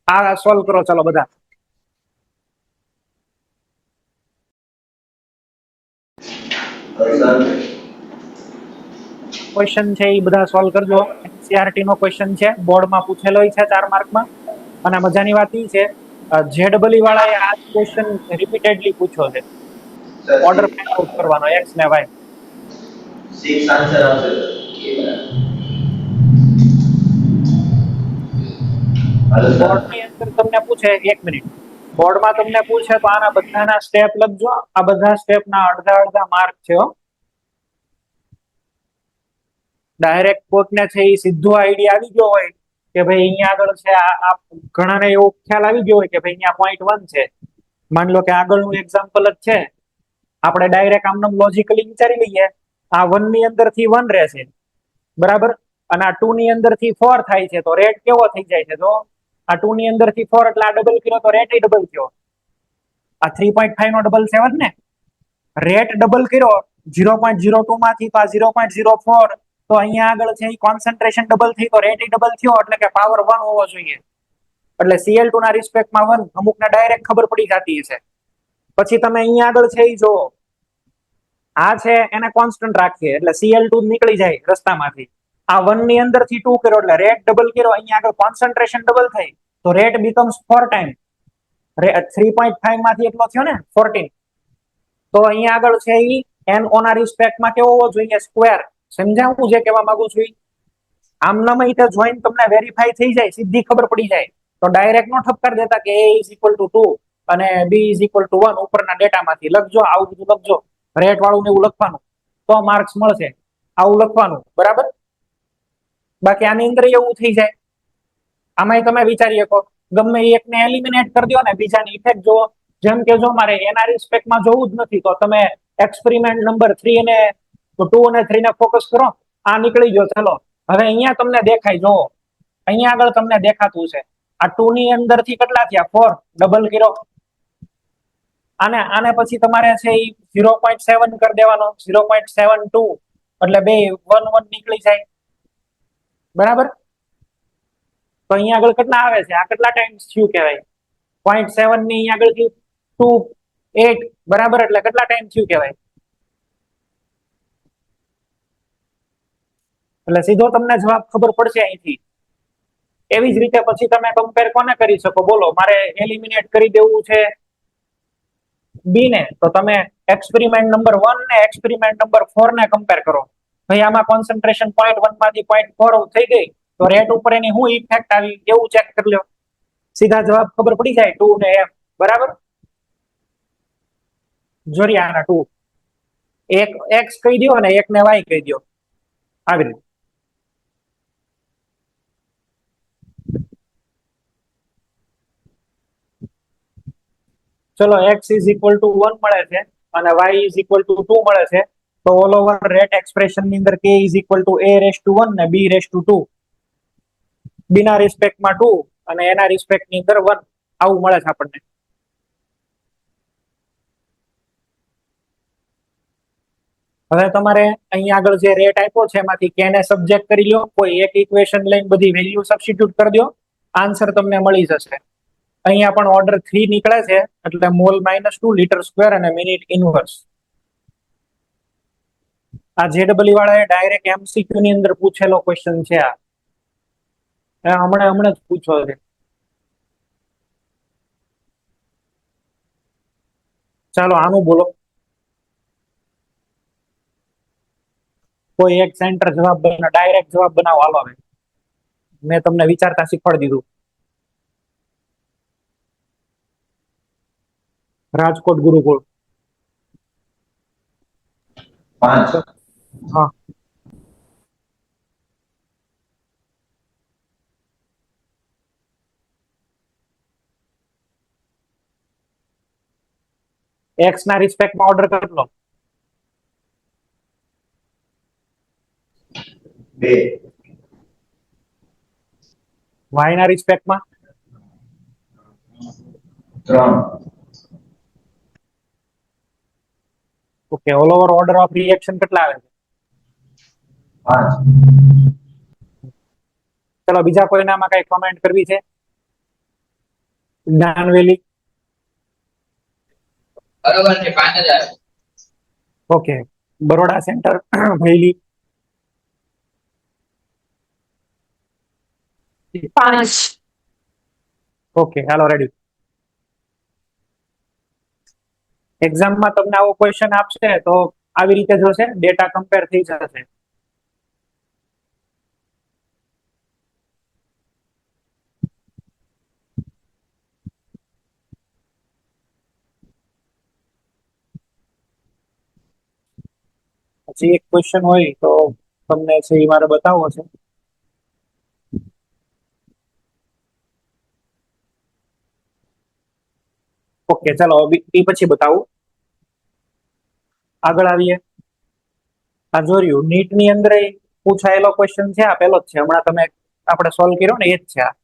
આ સોલ્વ કરો ચલો બધા ક્વેશ્ચન છે એ બધા સોલ્વ કરજો એનસીઆરટી નો ક્વેશ્ચન છે બોર્ડમાં પૂછેલો છે 4 માર્કમાં અને મજાની વાત એ છે જેડબલી વાળાએ આ ક્વેશ્ચન રિપીટેડલી પૂછ્યો છે ઓર્ડર ફાઇન્ડ આઉટ કરવાનો x ને y 6 આન્સર આવશે બોર્ડની અંદર તમને પૂછે 1 મિનિટ બોર્ડમાં તમને પૂછે તો આના બધાના સ્ટેપ લખજો આ બધા સ્ટેપના અડધા માર્ક છે ડાયરેક્ટ કોઈને છે એ સીધો આઈડિયા આવી ગયો હોય કે ભાઈ અહીંયા આગળ છે આ ઘણાને એવો ખ્યાલ આવી ગયો હોય કે ભાઈ અહીંયા પોઈન્ટ 1 છે માની લો કે આગળનું એક્ઝામ્પલ જ છે આપણે ડાયરેક્ટ આમનામ લોજિકલી વિચારી લઈએ આ 1 ની અંદરથી 1 રહેશે બરાબર અને આ 2 ની અંદરથી 4 થાય છે તો રેટ કેવો થઈ જાય છે તો આ 2 ની અંદરથી 4 એટલે આ ડબલ કર્યો તો રેટ ડબલ થયો આ 3.5 નો ડબલ 7 ને રેટ ડબલ કર્યો 0.02 માંથી તો આ 0.04 તો અહીંયા આગળ છે કોન્સન્ટ્રેશન ડબલ થઈ તો રેટ ડબલ થયો એટલે કે પાવર 1 હોવો જોઈએ એટલે Cl2 ના રિસ્પેક્ટમાં 1 અમુકને ડાયરેક્ટ ખબર પડી જતી છે પછી તમે અહીંયા આગળ છે જો આ છે એને કોન્સ્ટન્ટ રાખીએ એટલે Cl2 નીકળી જાય રસ્તામાંથી આ 1 ની અંદર થી 2 કર્યો એટલે રેટ ડબલ કર્યો, અહીંયા આગળ કોન્સન્ટ્રેશન ડબલ થઈ તો રેટ બીકમ્સ 4 ટાઈમ. 3.5 માંથી એટલો થયો ને 14. તો અહીંયા આગળ છે ઈ n ઓના રિસ્પેક્ટમાં કેવો હોવો જોઈએ? સ્ક્વેર. સમજાવું હું જે કહેવા માંગુ છું ઈ? આમનામાં ઈ તો જોઈન તમને વેરીફાઈ થઈ જાય, સીધી ખબર પડી જાય. તો ડાયરેક્ટ નો ઠપકાર દેતા કે a ઇઝ ઇક્વલ ટુ 2 અને b ઇઝ ઇક્વલ ટુ 1 ઉપરના ડેટામાંથી લખજો, આવું બધું લખજો, રેટ વાળું ને એવું લખવાનું તો માર્ક્સ મળશે. આવું લખવાનું, બરાબર? બાકી આની અંદર એવું થઈ જાય. આમાંય તમે વિચારી શકો ગમે એકને એલિમિનેટ કરી દો ને બીજાની ઇફેક્ટ જુઓ. જેમ કે જો મારે એના રિસ્પેક્ટમાં જોવું જ નથી તો તમે એક્સપેરિમેન્ટ નંબર 3 અને 2 અને 3 ને ફોકસ કરો. આ નીકળી ગયો, ચલો હવે અહીંયા તમને દેખાય, જો અહીંયા આગળ તમને દેખાતું છે આ 2 ની અંદર થી કેટલા થયા? 4. ડબલ કર્યો. આને પછી તમારે છે ઈ 0.7 કરી દેવાનો, 0.72 એટલે બે 1 1 નીકળી જાય, બરાબર? તો અહીંયા આગળ કેટલા આવે છે? આ કેટલા ટાઈમ્સ થયું કહેવાય? 0.7 ની અહીંયા આગળ થી 2 8, બરાબર? એટલે કેટલા ટાઈમ થયું કહેવાય? એટલે સીધો તમને જવાબ ખબર પડશે અહીંથી. એવી જ રીતે પછી તમે કમ્પેર કોને કરી શકો? બોલો, મારે એલિમિનેટ કરી દેવું છે બી ને, તો તમે એક્સપેરિમેન્ટ નંબર 1 ને એક્સપેરિમેન્ટ નંબર 4 ને કમ્પેર કરો. ભાઈ આમાં કોન્સન્ટ્રેશન 0.1 માંથી 0.4 થઈ ગઈ તો રેટ ઉપર એની શું ઇફેક્ટ આવી એવું ચેક કરી લો. સીધા જવાબ ખબર પડી જાય 2 ને m, બરાબર? જોરી આના 2 એક x કહી દો અને એક ને y કહી દો, આવી રીતે. ચલો x ઇઝ ઇક્વલ ટુ 1 મળે છે અને y ઇઝ ઇક્વલ ટુ 2 મળે છે. તો ઓલ ઓવર રેટ એક્સપ્રેશન ની અંદર k is equal two a raise to 1 ને b રેસ ટુ 2. b ના રિસ્પેક્ટમાં 2 અને એના રિસ્પેક્ટ ની અંદર 1 આવું મળે છે આપણને. હવે તમારે અહીંયા આગળ જે રેટ આપ્યો છે એમાંથી k ને સબ્જેક્ટ કરી લો, કોઈ એક ઇક્વેશન લઈને બધી વેલ્યુ સબસ્ટિટ્યુટ કરી દો, આન્સર તમને મળી જશે. અહીંયા પણ ઓર્ડર 3 નીકળે છે એટલે મોલ -2 લીટર સ્ક્વેર અને મિનિટ ઇનવર્સ. આ જેડબલ્યુ વાળાએ ડાયરેક્ટ એમસીક્યુ ની અંદર પૂછેલો ક્વેશ્ચન છે. આ હમણાં જ પૂછ્યો છે. ચાલો આનું બોલો. કોઈ એક સેન્ટર જવાબ બનાવો, ડાયરેક્ટ જવાબ બનાવો. હાલો હવે મેં તમને વિચારતા શીખવાડી દીધું. રાજકોટ ગુરુકુળ 5. હા, એક્સ ના રિસ્પેક્ટમાં ઓર્ડર કેટલો? 2. વાય ના રિસ્પેક્ટમાં 3. Okay, all over order of reaction કેટલા આવે છે? 5. ચલો બીજા કોઈનામાં કઈ કમેન્ટ કરવી છે? જ્ઞાનવેલી બરોબર છે 5000. ઓકે, બરોડા સેન્ટર ભૈલી 5. Okay, hello ready. એક્ઝામમાં તમને આવો ક્વેશ્ચન આપશે તો આવી રીતે જોશે, ડેટા કમ્પેર થઈ જશે. પછી એક ક્વેશ્ચન હોય તો તમને છે એ મારે બતાવવો છે. ઓકે, ચાલો એ પછી બતાવું. આગળ આવીએ. આ જોર્યું નીટ ની અંદર પૂછાયેલો ક્વેશ્ચન છે, આ પેલો જ છે, હમણાં તમે આપણે સોલ્વ કર્યો ને એ જ છે આ.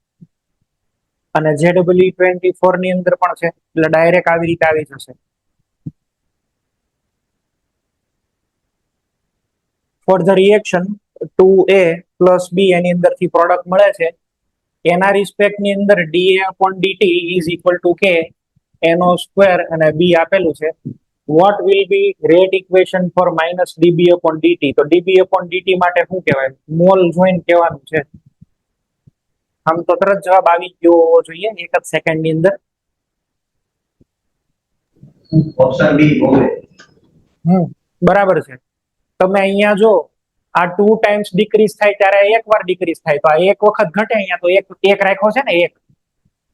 અને JEE-24 ની અંદર પણ છે એટલે ડાયરેક્ટ આવી રીતે આવી જશે. For the reaction 2a + b એની અંદરથી પ્રોડક્ટ મળે છે. એના રિસ્પેક્ટ ની અંદર dA/dt is equal to k, એનો સ્ક્વેર અને b આપેલું છે. What will be rate equation for minus DB upon DT? તો ડીબી અપોન ડીટી માટે શું કહેવાય? મોલ જોઈને કહેવાનું છે. આમ તો તરત જવાબ આવી ગયો હોવો જોઈએ એક જ સેકન્ડ ની અંદર. Option B Bombay. બરાબર છે. તમે અહીંયા જો આ 2 ટાઈમ્સ ડિક્રીઝ થાય ત્યારે એક વાર ડિક્રીઝ થાય, તો આ એક વખત ઘટે. અહીંયા તો એક રાખ્યો છે ને, એક.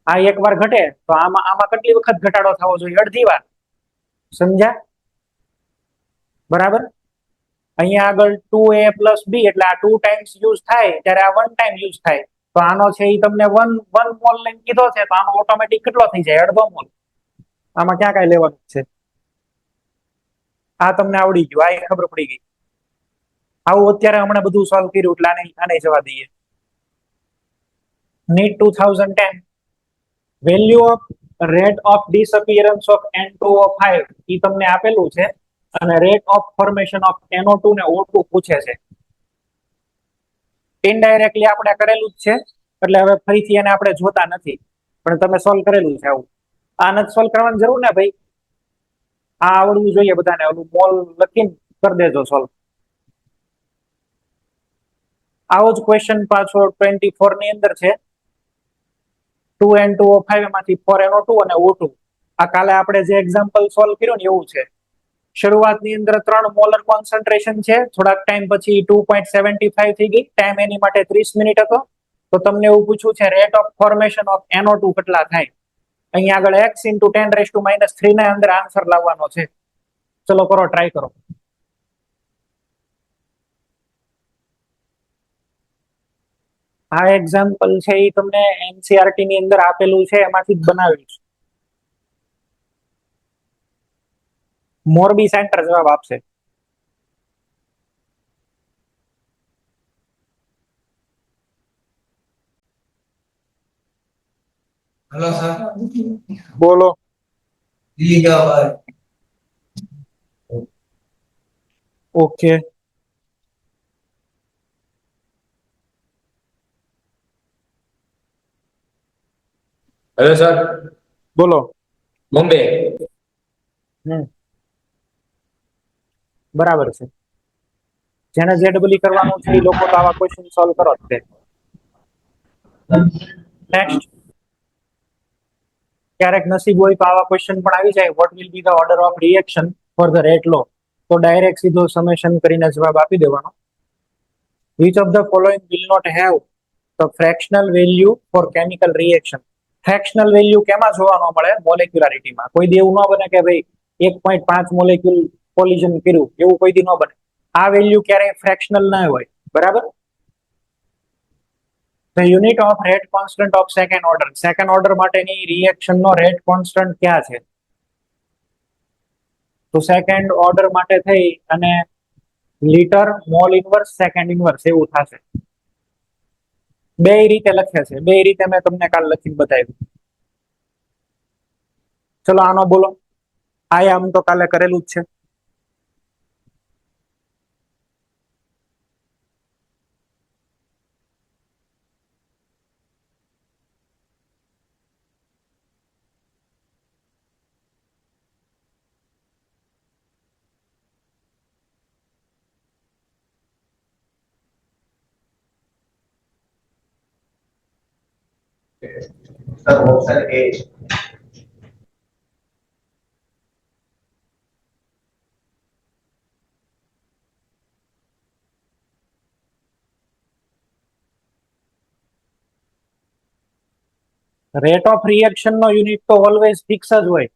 આ એક વાર ઘટે તો આમાં કેટલી વખત ઘટાડો થવો જોઈએ? અડધી વાર. સમજ્યા? બરાબર. અહીંયા આગળ 2a પ્લસ બી એટલે આ 2 ટાઈમ્સ યુઝ થાય ત્યારે આ 1 ટાઈમ યુઝ થાય. તો આનો છે એ તમને 1 મોલ લઈને કીધો છે, તો આનો ઓટોમેટિક કેટલો થઈ જાય? અડધો મોલ. આમાં ક્યાં કઈ લેવાનું છે? આ તમને આવડી ગયું, આ ખબર પડી ગઈ. આવું અત્યારે હમણાં બધું સોલ્વ કર્યું એટલે આને જવા દઈએ. NEET 2010 value of rate of disappearance of N2O5 એ તમને આપેલું છે, અને rate of formation of NO2 ને O2 પૂછે છે. ઇનડાયરેક્ટલી આપણે કરેલું જ છે એટલે હવે ફરીથી એને આપણે જોતા નથી, પણ તમે સોલ્વ કરેલું છે આવું. આ નથી સોલ્વ કરવાની જરૂર ને ભાઈ, આ આવડવું જોઈએ બધાને. ઓલું મોલ લખીને કરી દેજો સોલ્વ. આવો જ ક્વેશ્ચન પાછો 24 ની અંદર છે. 2N2O5 માંથી 4NO2 અને O2. આ કાલે આપણે જે એક્ઝામ્પલ સોલ્વ કર્યું ને એવું છે. શરૂઆતની અંદર 3 મોલર કોન્સન્ટ્રેશન છે, થોડાક ટાઈમ પછી 2.75 થઈ ગઈ. ટાઈમ એની માટે 30 મિનિટ હતો. તો તમને એવું પૂછ્યું છે rate of formation of NO2 કેટલા થાય? અહીંયા આગળ x × 10⁻³ ના અંદર આન્સર લાવવાનો છે. ચલો કરો, ટ્રાય કરો. આ એક્ઝામ્પલ છે એ તમને એનસીઆરટી ની અંદર આપેલું છે, એમાંથી જ બનાવ્યું છે. મોરબી સેન્ટર જવાબ આપશે. Hello sir. બોલો. ઓકે. Hello sir. બોલો. બોમ્બે. બરાબર છે. જેને ZEE કરવાનું છે એ લોકો તો આવા ક્વેશ્ચન સોલ્વ કરો જ તે. નેક્સ્ટ. ક્યારેક નસીબ હોય તો આવા ક્વેશ્ચન પણ આવી જાય. What will be the order of reaction for the rate law? તો ડાયરેક્ટ સીધો સમેશન કરીને જવાબ આપી દેવાનો. Which of the following will not have the fractional value for chemical reaction? Fractional value કેમાં જોવા ન મળે? મોલેક્યુલારિટીમાં. કોઈ દી એવું ન બને કે ભાઈ 1.5 મોલેક્યુલ કોલિઝન કર્યું, એવું કોઈ દી ન બને. આ વેલ્યુ ક્યારેય ફ્રેક્શનલ ના હોય. બરાબર. The unit of rate constant of second order. Second order માટેની રિએક્શનનો રેટ કોન્સ્ટન્ટ ક્યાં છે? તો સેકન્ડ ઓર્ડર માટે થઈ અને litre, mall inverse, second inverse એવું થશે. બે રીતે લખે છે, બે રીતે મેં તમને કાલ લખીને બતાવ્યું. ચલો આનો બોલો. આ આમ તો કાલે કરેલું જ છે. Sir option A. Rate of reaction નો યુનિટ તો ઓલવેઝ ફિક્સ જ હોય.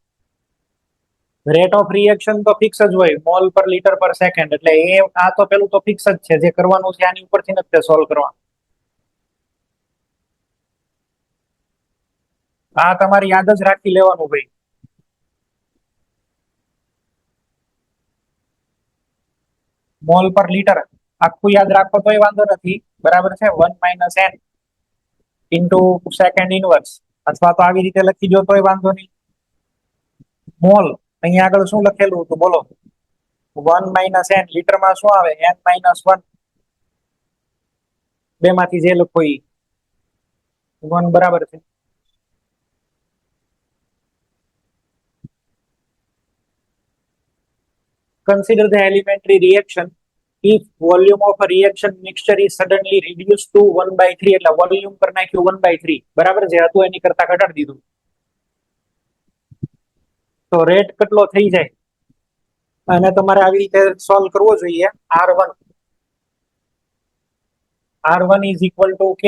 રેટ ઓફ રિએક્શન તો ફિક્સ જ હોય, મોલ પર લીટર પર સેકન્ડ. એટલે એ આ તો પેલું તો ફિક્સ જ છે. જે કરવાનું છે આની ઉપરથી નથી સોલ્વ કરવાનું. આ તમારે યાદ જ રાખી લેવાનું ભાઈ. મોલ પર લીટર આખું યાદ રાખો તોય વાંધો નથી. બરાબર છે. 1 - n ઇન્ટુ સેકન્ડ ઇનવર્સ, અથવા તો આવી રીતે લખી દો તોય વાંધો નહીં. મોલ અહીંયા આગળ શું લખેલું હતું બોલો? 1 - n. લીટરમાં શું આવે? n-1. બે માંથી જે લખો ઈ 1 બરાબર છે. consider the elementary reaction if volume of a reaction mixture is suddenly reduced to 1/3 એટલે વોલ્યુમ કરી નાખ્યું 1/3 બરાબર જે હતું એની કરતા ઘટાડી દીધું તો રેટ કેટલો થઈ જાય અને તમારે આવી રીતે સોલ્વ કરવો જોઈએ R1 is equal to K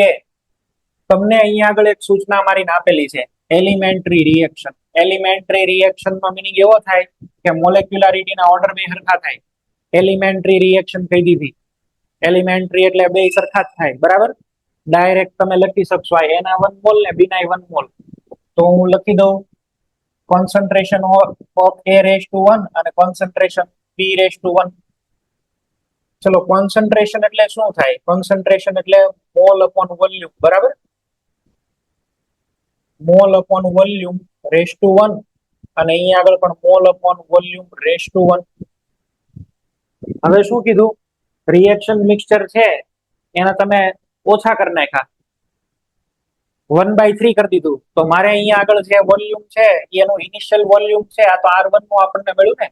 તમને અહીંયા આગળ એક સૂચના મારીને આપેલી છે એલિમેન્ટરી રિએક્શન નો મીનિંગ એવો થાય કે મોલેક્યુલારિટી ના ઓર્ડર બે સરખા થાય એલિમેન્ટરી રિએક્શન કહી દીધી એલિમેન્ટરી એટલે બે સરખા જ થાય બરાબર ડાયરેક્ટ તમે લખી શકશો આ એના 1 મોલ ને બીના 1 મોલ તો હું લખી દઉં concentration of A raised to 1 અને concentration B raised to 1 ચલો concentration એટલે શું થાય concentration એટલે mole upon volume બરાબર mole upon volume raised to 1 અને અહીંયા આગળ પણ mole upon volume raised to 1 હવે શું કીધું રિએક્શન મિક્સચર છે એના તમે ઓછા કરી નાખ્યા 1/3 કરી દીધું તો મારે અહીંયા આગળ જે વોલ્યુમ છે એનું ઇનિશિયલ વોલ્યુમ છે આ તો R1 નું આપણને મળ્યું ને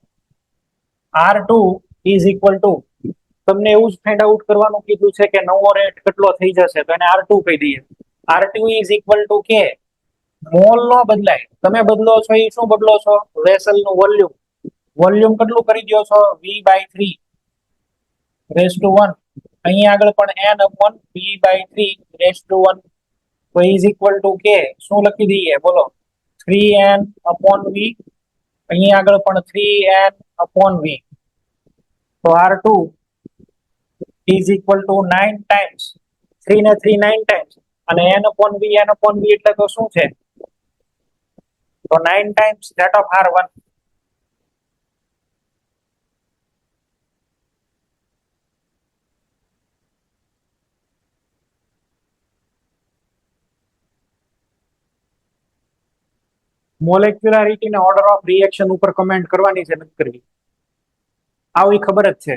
R2 is equal to તમને એવું જ ફાઇન્ડ આઉટ કરવાનું કીધું છે કે નવો રેટ કેટલો થઈ જશે તો એને R2 કહી દઈએ R2 is equal to K mole નો બદલાય તમે બદલો છો એ શું બદલો છો વેસલ નું વોલ્યુમ કેટલું કરી દો છો V/3 raised to 1 અહીંયા આગળ પણ n upon V/3 raised to 1 તો is equal to K શું લખી દઈએ બોલો 3n upon V અહીંયા આગળ પણ 3n upon V તો R2 is equal to 9 times 3 ને 3 9 times અને n upon V એટલે તો શું છે તો 9 times that of R1 મોલેક્યુલારિટી ને ઓર્ડર ઓફ રિએક્શન ઉપર કમેન્ટ કરવાની છે નથી કરવી આવી ખબર જ છે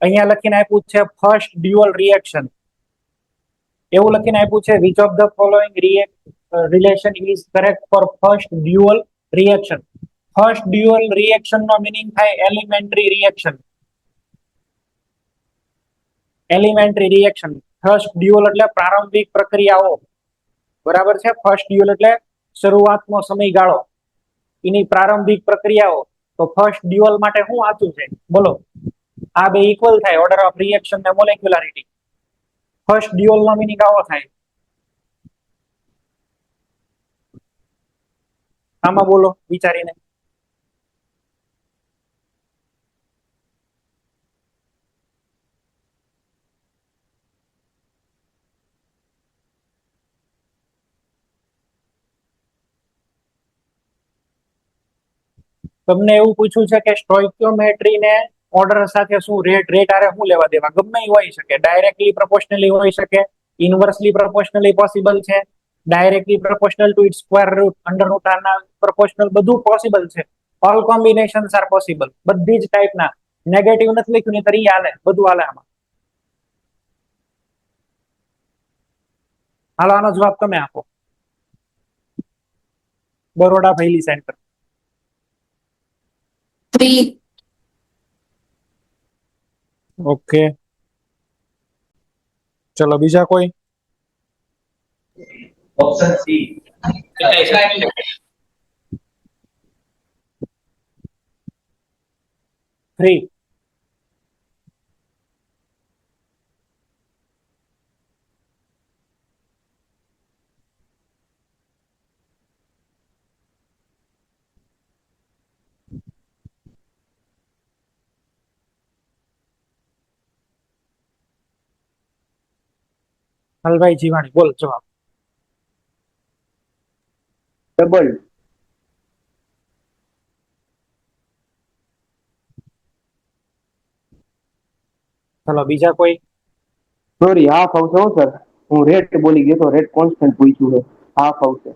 અહીંયા લખીને આપ્યું છે ફર્સ્ટ ડ્યુઅલ રિએક્શન એવું લખીને આપ્યું છે which of the following relation is correct for first dual reaction first dual reaction નો મીનિંગ થાય એલિમેન્ટરી રિએક્શન ફર્સ્ટ ડ્યુઅલ એટલે પ્રારંભિક પ્રક્રિયાઓ બરાબર છે ફર્સ્ટ ડ્યુઅલ એટલે શરૂઆતનો સમયગાળો એની પ્રારંભિક પ્રક્રિયાઓ તો ફર્સ્ટ ડ્યુઅલ માટે શું સાચું છે બોલો આ બે ઇક્વલ થાય ઓર્ડર ઓફ રિએક્શન ને મોલેક્યુલારિટી ફર્સ્ટ ડ્યુઅલ નો મીનિંગ આવો થાય આમાં બોલો વિચારીને તમને એવું પૂછ્યું છે કે સ્ટોઇકિયોમેટ્રી ને ઓર્ડર સાથે શું રેટ આરે શું લેવા દેવા ગમે એ હોઈ શકે ડાયરેક્ટલી પ્રોપોર્શનલી હોઈ શકે ઇન્વર્સલી પ્રોપોર્શનલી પોસિબલ છે directly proportional to its square root under root આરના પ્રોપોર્શનલ બધું પોસિબલ છે ઓલ કોમ્બિનેશન્સ આર પોસિબલ બધી જ ટાઈપના નેગેટિવ નથી લખ્યું ને તરી હાલે બધું હાલે આમાં હાલો આનો જવાબ તમે આપો બરોડા ભૈલી સેન્ટર 3 ઓકે ચલો બીજા કોઈ ઓપ્શન સી 3 હલભાઈ જીવાણી બોલ જવાબ ડબલ ચલો બીજા કોઈ સોરી હાફ આવશે હો સર હું રેટ બોલી ગયો તો રેટ કોન્સ્ટન્ટ પૂછ્યું છે હાફ આવશે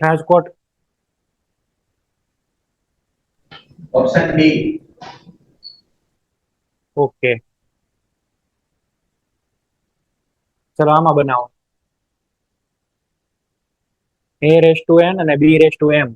રાજકોટ ઓપ્શન બી ઓકે ચલો આમાં બનાવો a રેસ ટુ n અને b race to m.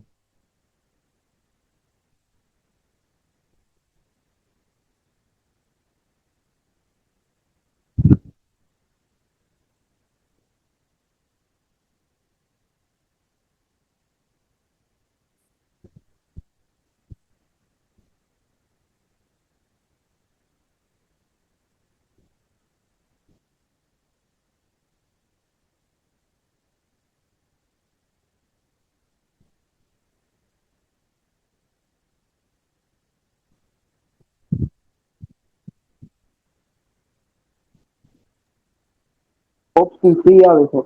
Option C આવે છે.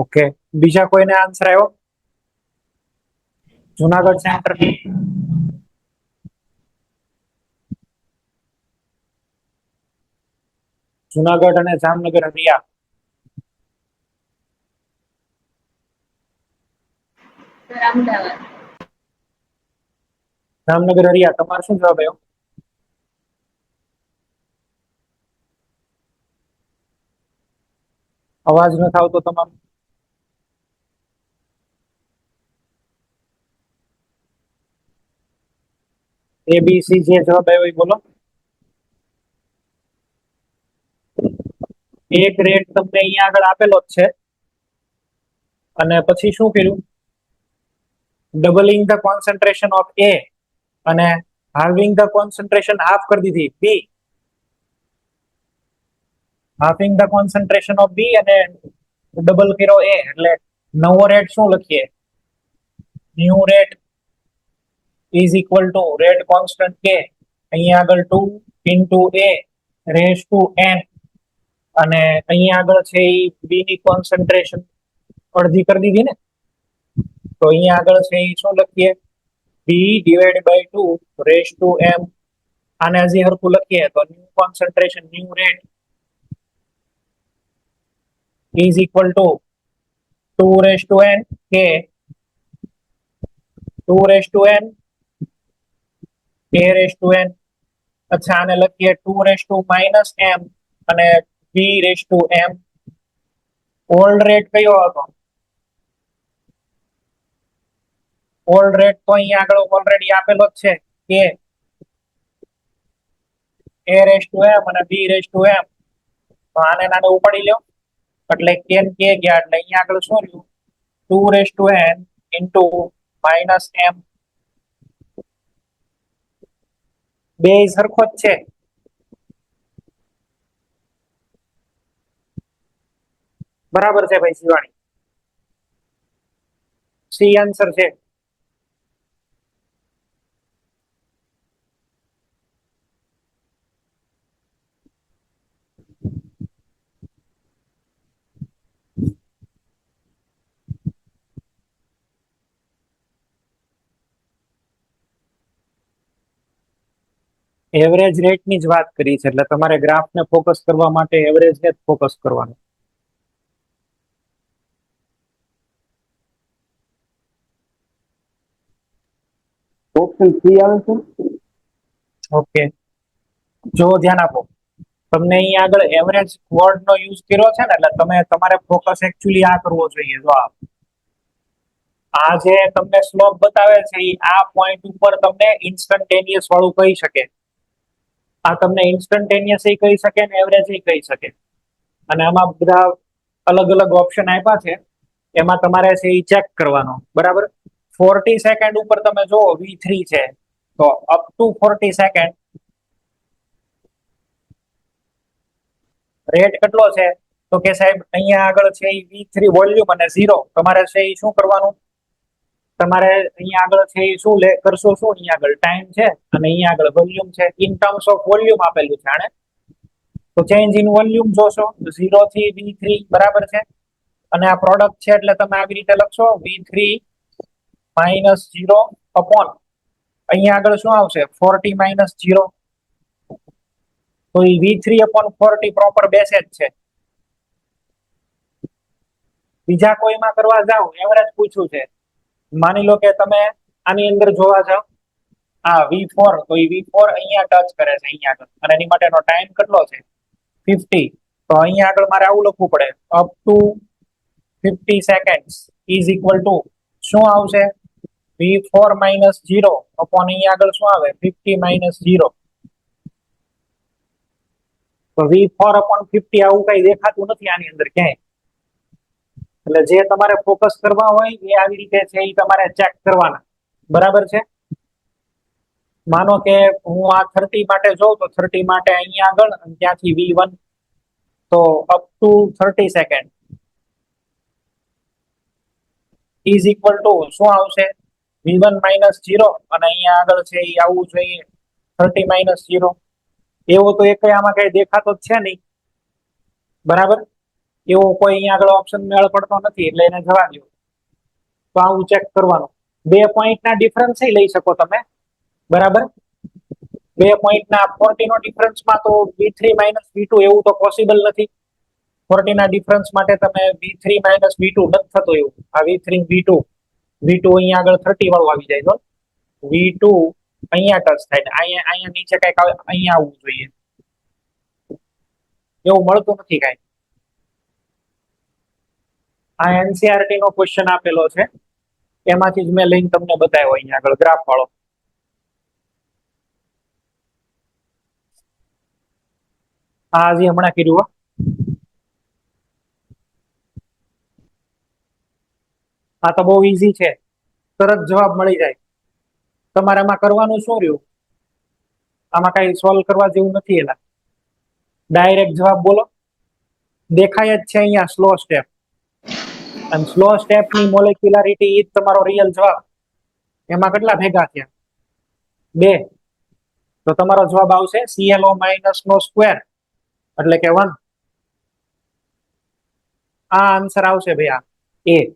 ઓકે, બીજા કોઈને આન્સર આવ્યો? જુનાગઢ સેન્ટર. જુનાગઢ અને જામનગર હરિયા. અમદાવાદ. જામનગર હરિયા, તમારો શું જવાબ આવ્યો? અવાજ નથી આવતો તમારો. એબીસી જે જવાબ આવ્યો એ બોલો. એક રેટ તમને અહીંયા આગળ આપેલો જ છે અને પછી શું કર્યું? ડબલિંગ ધ કોન્સન્ટ્રેશન ઓફ એ અને હાલ્વિંગ ધ કોન્સન્ટ્રેશન હાફ કરી દીધી બી. હાફિંગ ધ કોન્સન્ટ્રેશન ઓફ બી અને ડબલ કર્યો એ, એટલે નવો રેટ શું લખીએ? New rate is equal to rate constant કે અહીંયા આગળ 2 into A raise to n અને અહીંયા આગળ છે એ બી ની કોન્સન્ટ્રેશન અડધી કરી દીધી ને, તો અહીંયા આગળ છે એ શું લખીએ? B divide by 2 raise to m. આને હજી હરખું લખીએ તો new concentration new rate is equal to 2 raised to n k 2 raised to n k raised to n. અચ્છા, આને લખીએ 2 raised to minus m અને b raised to m. Old rate કયો હતો? ઓલ્ડ રેટ તો અહીંયા આગળ ઓલરેડી આપેલો જ છે કે a raised to m અને b raised to m. તો આને નાને ઉપાડી લ્યો એટલે કેન કે ગયા એટલે અહીંયા આગળ શું રહ્યું? 2 raised to n into minus m. બે સરખો જ છે. બરાબર છે ભાઈ શિવાણી? સી આન્સર છે. એવરેજ રેટની જ વાત કરી છે એટલે તમારે ગ્રાફને ફોકસ કરવા માટે એવરેજને જ ફોકસ કરવાનું. ઓપ્શન સી આવે છે. ઓકે, જો ધ્યાન આપો. તમને અહીંયા આગળ એવરેજ વર્ડ નો યુઝ કર્યો છે ને, એટલે તમે તમારે ફોકસ એકચ્યુઅલી આ કરવો જોઈએ. જો આ જે તમને સ્લોપ બતાવે છે એ આ પોઈન્ટ ઉપર તમને ઇન્સ્ટન્ટેનિયસ વાળું કહી શકે. આ તમને ઇન્સ્ટન્ટેનિયસ એ કહી શકે ને એવરેજ એ કહી શકે. અને આમાં બધા અલગ અલગ ઓપ્શન આપ્યા છે, એમાં તમારે છે એ ચેક કરવાનો. બરાબર, 40 સેકન્ડ ઉપર તમે જો V3 છે તો અપ ટુ 40 સેકન્ડ રેટ કેટલો છે? તો કે સાહેબ અહીંયા આગળ છે એ V3 વોલ્યુમ અને 0. તમારે છે એ શું કરવાનું? તમારે અહીંયા આગળ છે એ શું કરશો? શું અહીંયા આગળ ટાઈમ છે અને અહીંયા આગળ વોલ્યુમ છે. ઇન ટર્મ્સ ઓફ વોલ્યુમ આપેલું છે આને, તો ચેન્જ ઇન વોલ્યુમ જોશો 0 થી V3. બરાબર છે? અને આ પ્રોડક્ટ છે એટલે તમે આવી રીતે લખશો V3 માઇનસ 0 અપોન અહીંયા આગળ શું આવશે? 40 માઇનસ 0. તો એ V3 અપોન 40 પ્રોપર બેસે જ છે. બીજા કોઈમાં કરવા જાવ એવરેજ પૂછ્યું છે, માની લો કે તમે આની અંદર જોવા જાવ આ V4, તો એ V4 અહીંયા ટચ કરે છે અહીંયા આગળ, અને એની માટેનો ટાઈમ કેટલો છે? 50. તો અહીંયા આગળ મારે આવું લખવું પડે, up to 50 seconds is equal two શું આવશે, v4 માઇનસ 0 અપોન અહીંયા આગળ શું આવે 50 માઇનસ 0. તો v4 અપોન 50 આવું કઈ દેખાતું નથી આની અંદર ક્યાંય. એટલે જે તમારે ફોકસ કરવા હોય એ આવી રીતે છે એ તમારે ચેક કરવાના. બરાબર છે. માનો કે હું આ 30 માટે જોઉં તો 30 માટે અહીંયા આગળ અને ત્યાંથી v1 તો up to 30 second is equal two શું આવશે v1 માઇનસ 0 અને અહીંયા આગળ છે એ આવવું જોઈએ 30 માઇનસ 0. એવો તો એક આમાં કઈ દેખાતો જ છે નહીં. બરાબર. એવો કોઈ અહીંયા આગળ ઓપ્શન મેળ પડતો નથી એટલે એને જવા દો. તો આવું ચેક કરવાનું. 2 પોઈન્ટના ડિફરન્સ લઈ શકો તમે. બરાબર. 2 પોઈન્ટના 40 નો ડિફરન્સમાં તો v3 માઇનસ v2 એવું તો પોસિબલ નથી. 40 ના ડિફરન્સ માટે તમે v3 માઇનસ v2 નથી થતો એવું. આ v3 v2 અહીંયા આગળ 30 વાળું આવી જાય તો v2 અહીંયા ટચ થાય, અહીંયા નીચે કઈક અહીંયા આવવું જોઈએ. એવું મળતું નથી કઈ. આ એનસીઆરટી નો ક્વેશ્ચન આપેલો છે, એમાંથી જ મેં લઈને તમને બતાવ્યો અહીંયા આગળ ગ્રાફ વાળો. આ હજી હમણાં કીધું. આ તો બહુ ઈઝી છે, તરત જવાબ મળી જાય. તમારે આમાં કરવાનું શું રહ્યું, આમાં કઈ સોલ્વ કરવા જેવું નથી. એના ડાયરેક્ટ જવાબ બોલો. દેખાય જ છે અહીંયા સ્લો સ્ટેપ, અને સ્લો સ્ટેપ ની મોલેક્યુલારિટી એ જ તમારો રિયલ જવાબ. એમાં કેટલા ભેગા થયા 2, તો તમારો જવાબ આવશે ClO માઇનસ નો સ્ક્વેર એટલે કે 1. આ આન્સર આવશે ભાઈ, આ એ.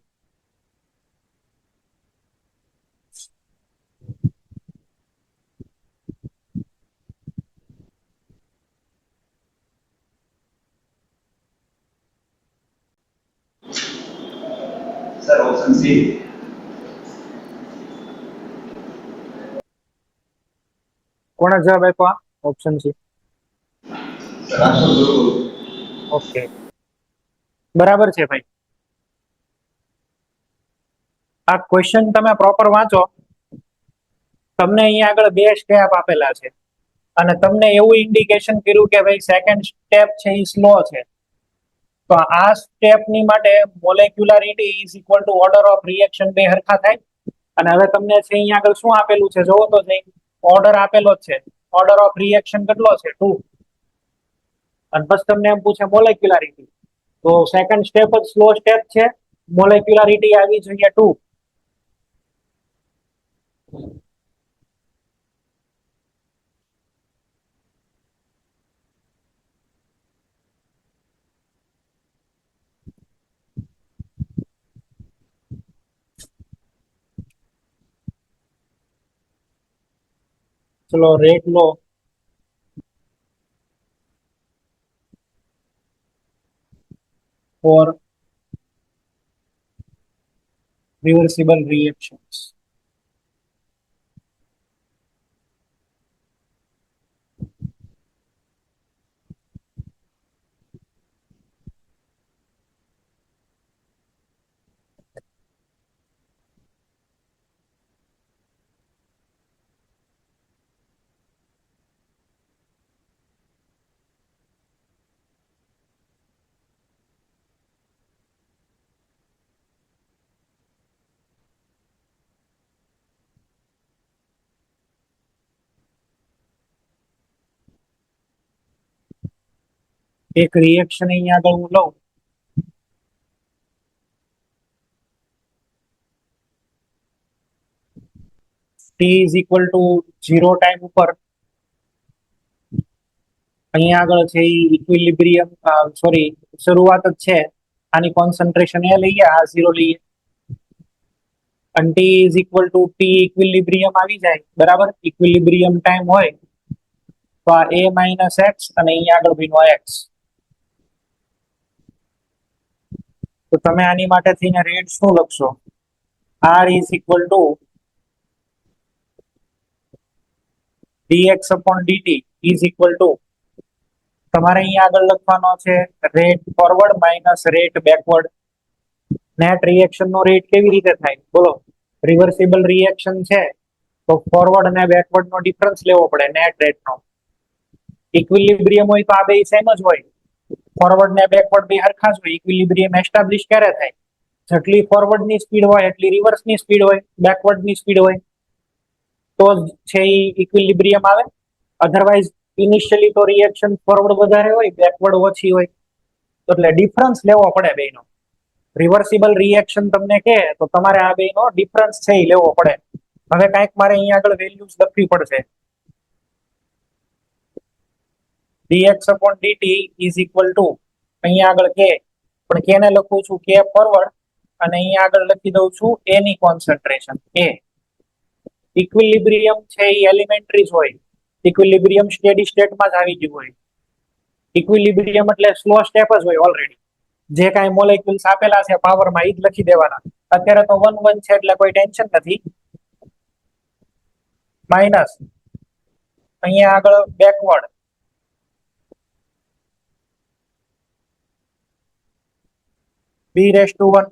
Sir, option C. કોણે જવાબ આપ્યો? Option C. Sir, Rashul Gurukul. Okay, બરાબર છે ભાઈ. આ ક્વેશ્ચન તમે પ્રોપર વાંચો. તમને અહીંયા આગળ 2 સ્ટેપ આપેલા છે અને તમને એવું ઇન્ડિકેશન કર્યું કે ભાઈ સેકન્ડ સ્ટેપ છે એ સ્લો છે. તો આ સ્ટેપ ની માટે molecularity is equal to order of reaction 2 હરખા થાય. અને હવે તમને છે અહીંયા આગળ શું આપેલું છે જોવો તો જઈ, ઓર્ડર આપેલો જ છે. ઓર્ડર ઓફ રિએક્શન કેટલો છે 2. અને બસ તમને એમ પૂછે મોલેક્યુલારિટી, તો સેકન્ડ સ્ટેપ જ સ્લો સ્ટેપ છે, મોલેક્યુલારિટી આવી જોઈએ 2. ચલો રેટ લો. for reversible reactions. એક રિએક્શન અહીંયા આગળ હું લઉં. T is equal to 0 time ઉપર અહીંયા આગળ છે ઇક્વિલિબ્રિયમ, સોરી શરૂઆત જ છે આની, કોન્સન્ટ્રેશન એ લઈએ, આ 0 લઈએ. અને T is equal to T equilibrium આવી જાય. બરાબર. ઇક્વિલિબ્રિયમ ટાઈમ હોય તો આ a માઇનસ એક્સ અને અહીંયા આગળ ભીનો એક્સ. તો તમે આની માટે થઈને રેટ શું લખશો? R is equal to dx upon dt is equal to તમારે અહીંયા આગળ લખવાનો છે rate forward minus rate backward. Net reaction નો રેટ કેવી રીતે થાય બોલો? રિવર્સિબલ રિએક્શન છે તો ફોરવર્ડ અને બેકવર્ડ નો ડિફરન્સ લેવો પડે નેટ રેટ નો. ઇક્વિલિબ્રિયમ હોય તો આ બે સેમ જ હોય, ફોરવર્ડ ને બેકવર્ડ બે હરખા જ હોય. ઇક્વિલિબ્રિયમ એસ્ટાબ્લિશ ક્યારે થાય? જેટલી ફોરવર્ડ ની સ્પીડ હોય એટલી રિવર્સ ની સ્પીડ હોય, બેકવર્ડ ની સ્પીડ હોય તો જ છે એ ઇક્વિલિબ્રિયમ આવે. અધરવાઇઝ ઇનિશિયલી તો રિએક્શન ફોરવર્ડ વધારે હોય, બેકવર્ડ ઓછી હોય, એટલે ડિફરન્સ લેવો પડે બેનો. રિવર્સિબલ રિએક્શન તમને કહે તો તમારે આ બેનો ડિફરન્સ છે એ લેવો પડે. હવે કાંઈક મારે અહીંયા આગળ વેલ્યુઝ લખવી પડશે. dx upon dt is equal to અહીંયા આગળ કે, પણ કે ને લખું છું કે ફોરવર્ડ અને અહીંયા આગળ લખી દઉં છું a ની કોન્સન્ટ્રેશન a. ઇક્વિલિબ્રિયમ છે એ એલિમેન્ટરી જ હોય, ઇક્વિલિબ્રિયમ સ્ટેડી સ્ટેટમાં જ આવી ગયું હોય. ઇક્વિલિબ્રિયમ એટલે સ્લો સ્ટેપ જ હોય ઓલરેડી. જે કાંઈ મોલેક્યુલ્સ આપેલા છે પાવરમાં એ જ લખી દેવાના. અત્યારે તો 1 છે એટલે કોઈ ટેન્શન નથી. માઇનસ અહીંયા આગળ બેકવર્ડ b⁻1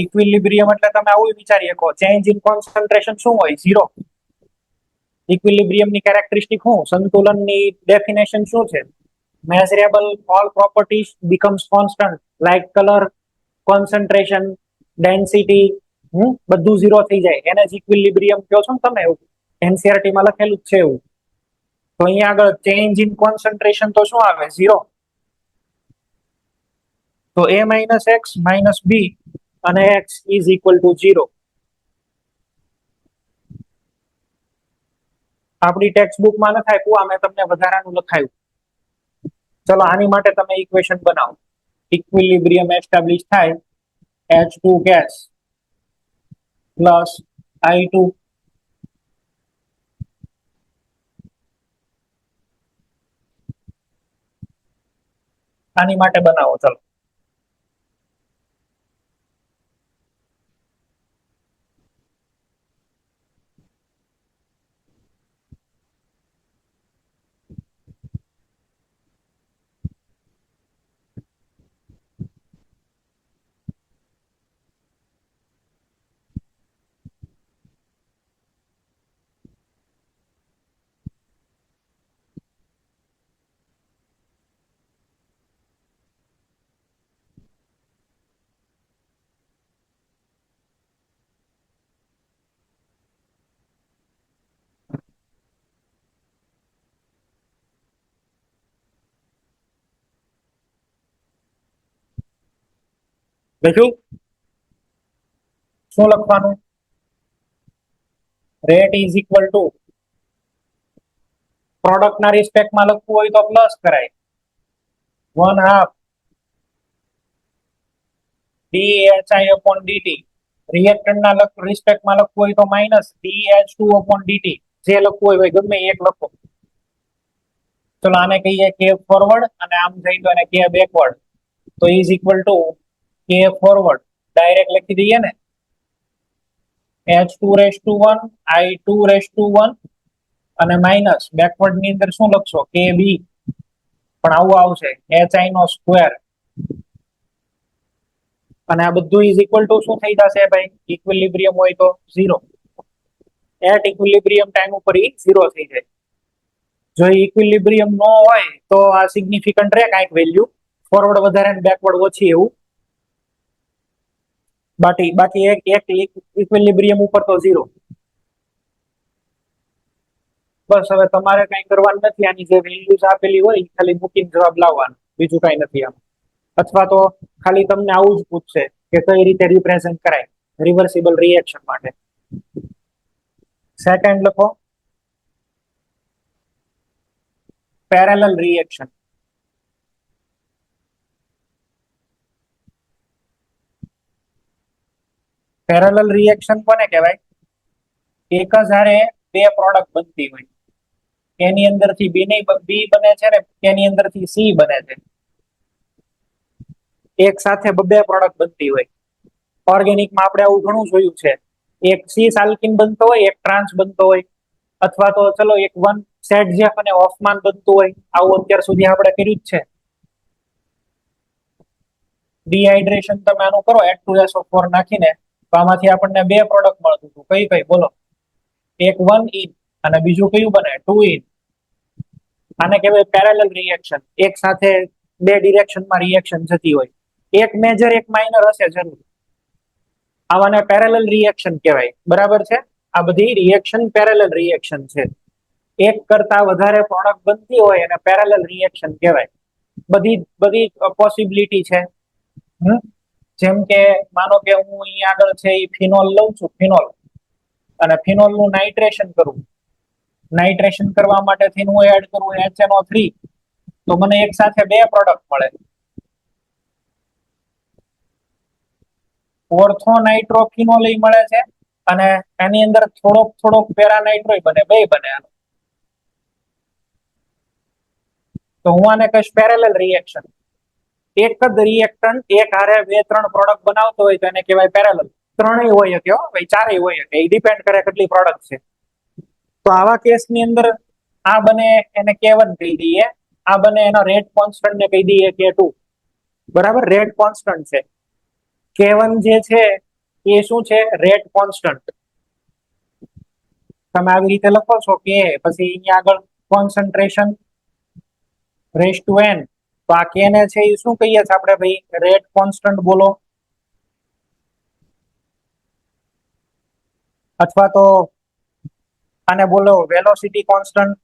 ઇક્વિલિબ્રિયમ એટલે તમે આવું વિચારી શકો, ચેન્જ ઇન કોન્સન્ટ્રેશન શું હોય? 0. ઇક્વિલિબ્રિયમ ની કેરેક્ટરિસ્ટિક શું? સંતુલનની ડેફિનેશન શું છે? Measurable all properties becomes constant like colour, concentration, density, બધું 0 થઈ જાય. એને જ ઇક્વિલિબ્રિયમ કહો છો ને તમે. એવું એનસીઆરટી માં લખેલું જ છે એવું. તો અહીંયા આગળ ચેન્જ ઇન કોન્સન્ટ્રેશન તો શું આવે? 0. તો a માઇનસ એક્સ માઇનસ બી અને x is equal to 0. આપણી ટેક્સ્ટ બુકમાં ન થાય કુવા, મેં તમને વધારાનું લખાયું. ચલો આની માટે તમે ઇક્વેશન બનાવો. ઇક્વિલિબ્રિયમ એસ્ટાબ્લિશ થાય H2 ગેસ પ્લસ I2 આની માટે બનાવો. ચલો લખ્યું? શું લખવાનું? Rate is equal two, product ના રિસ્પેક્ટમાં લખવું હોય તો પ્લસ કરાય 1/2 dhi upon dt. રિએક્ટન્ટ ના રિસ્પેક્ટમાં લખવું હોય તો માઇનસ dh2 upon dt. જે લખવું હોય ગમે એક લખો. ચલો આને કહીએ કે ફોરવર્ડ અને આમ જઈ તો એને કે બેકવર્ડ. તો ઇઝ ઇક્વલ ટુ કે ફોરવર્ડ ડાયરેક્ટ લખી દઈએ ને, h2⁻1 I2⁻1 અને માઇનસ બેકવર્ડ ની અંદર શું લખશો? કે બી. પણ આવું આવશે hi નો સ્ક્વેર. અને આ બધું ઇઝ ઇક્વલ ટુ શું થઈ જશે ભાઈ? ઇક્વિલિબ્રિયમ હોય તો 0. એટ ઇક્વિલિબ્રિયમ ટાઈમ ઉપર 0 થઈ જાય. જો ઇક્વિલિબ્રિયમ નો હોય તો આ સિગ્નિફિકન્ટ રહે કાંઈક વેલ્યુ, ફોરવર્ડ વધારે ને બેકવર્ડ ઓછી એવું. બાકી એક ઇક્વિલિબ્રિયમ ઉપર તો 0. બસ હવે તમારે કઈ કરવાનું નથી. આની જે વેલ્યુઝ આપેલી હોય ખાલી મૂકીને જવાબ લાવવાનો, બીજું કઈ નથી આમ. અથવા તો ખાલી તમને આવું જ પૂછશે કે કઈ રીતે રિપ્રેઝન્ટ કરાય રિવર્સિબલ રિએક્શન માટે. સેકન્ડ લખો પેરેલલ રિએક્શન. પેરેલલ રિએક્શન કોને કહેવાય? એક જ હારે બે પ્રોડક્ટ બનતી હોય, એની અંદરથી બી બને છે ને એની અંદરથી સી બને છે. એક સાથે બે પ્રોડક્ટ બનતી હોય. ઓર્ગેનિકમાં આપણે આવું ઘણું જોયું છે, એક સીસ આલ્કિન બનતો હોય, એક ટ્રાન્સ બનતો હોય, અથવા તો ચલો એક વન સેટ જેફ અને ઓફમાન બનતું હોય. આવું અત્યાર સુધી આપણે કર્યું જ છે. ડિહાઇડ્રેશન તમે આનું કરો H2SO4 નાખીને, તો આમાંથી આપણને બે પ્રોડક્ટ મળતું હતું. કઈ કઈ બોલો? એક 1 ઇન અને બીજું કયું બને? 2 ઇન. આને કહેવાય પેરેલલ રિએક્શન. એક સાથે બે ડિરેક્શનમાં રિએક્શન થતી હોય, એક મેજર એક માઇનર હશે જરૂર. આવાને પેરેલલ રિએક્શન કહેવાય. બરાબર છે? આ બધી રિએક્શન પેરેલલ રિએક્શન છે. એક કરતા વધારે પ્રોડક્ટ બનતી હોય અને પેરેલલ રિએક્શન કહેવાય. બધી બધી પોસિબિલિટી છે. જેમ કે માનો કે હું અહીંયા આગળ છે એ ફિનોલ લઉં છું, ફિનોલ, અને ફિનોલ નું નાઇટ્રેશન કરું. નાઇટ્રેશન કરવા માટે હું એડ કરું HNO3, તો મને એક સાથે બે પ્રોડક્ટ મળે. ઓર્થો નાઇટ્રોફિનોલ મળે છે અને એની અંદર થોડોક પેરાનાઇટ્રોય બને, બે બને. તો હું આને કહીશ પેરેલલ રિએક્શન. એક જ રિએક્ટન્ટ એક હારે બે ત્રણ પ્રોડક્ટ બનાવતો હોય તો એને કહેવાય પેરેલલ. ત્રણેય હોય કે ભાઈ, ચારેય હોય કે, એ ડિપેન્ડ કરે કેટલી પ્રોડક્ટ છે. તો આવા કેસની અંદર આ બને એને K1 કહી દઈએ, આ બને એનો રેટ કોન્સ્ટન્ટ ને કહી દઈએ K2. બરાબર? રેટ કોન્સ્ટન્ટ છે. K1 જે છે એ શું છે? Rate constant. તમે આવી રીતે લખો છો કે પછી અહીંયા આગળ કોન્સન્ટ્રેશન રેસ ટુ n, તો આ K ને છે એ શું કહીએ છીએ આપણે ભાઈ? રેટ કોન્સ્ટન્ટ બોલો, અથવા તો આને બોલો વેલોસિટી કોન્સ્ટન્ટ,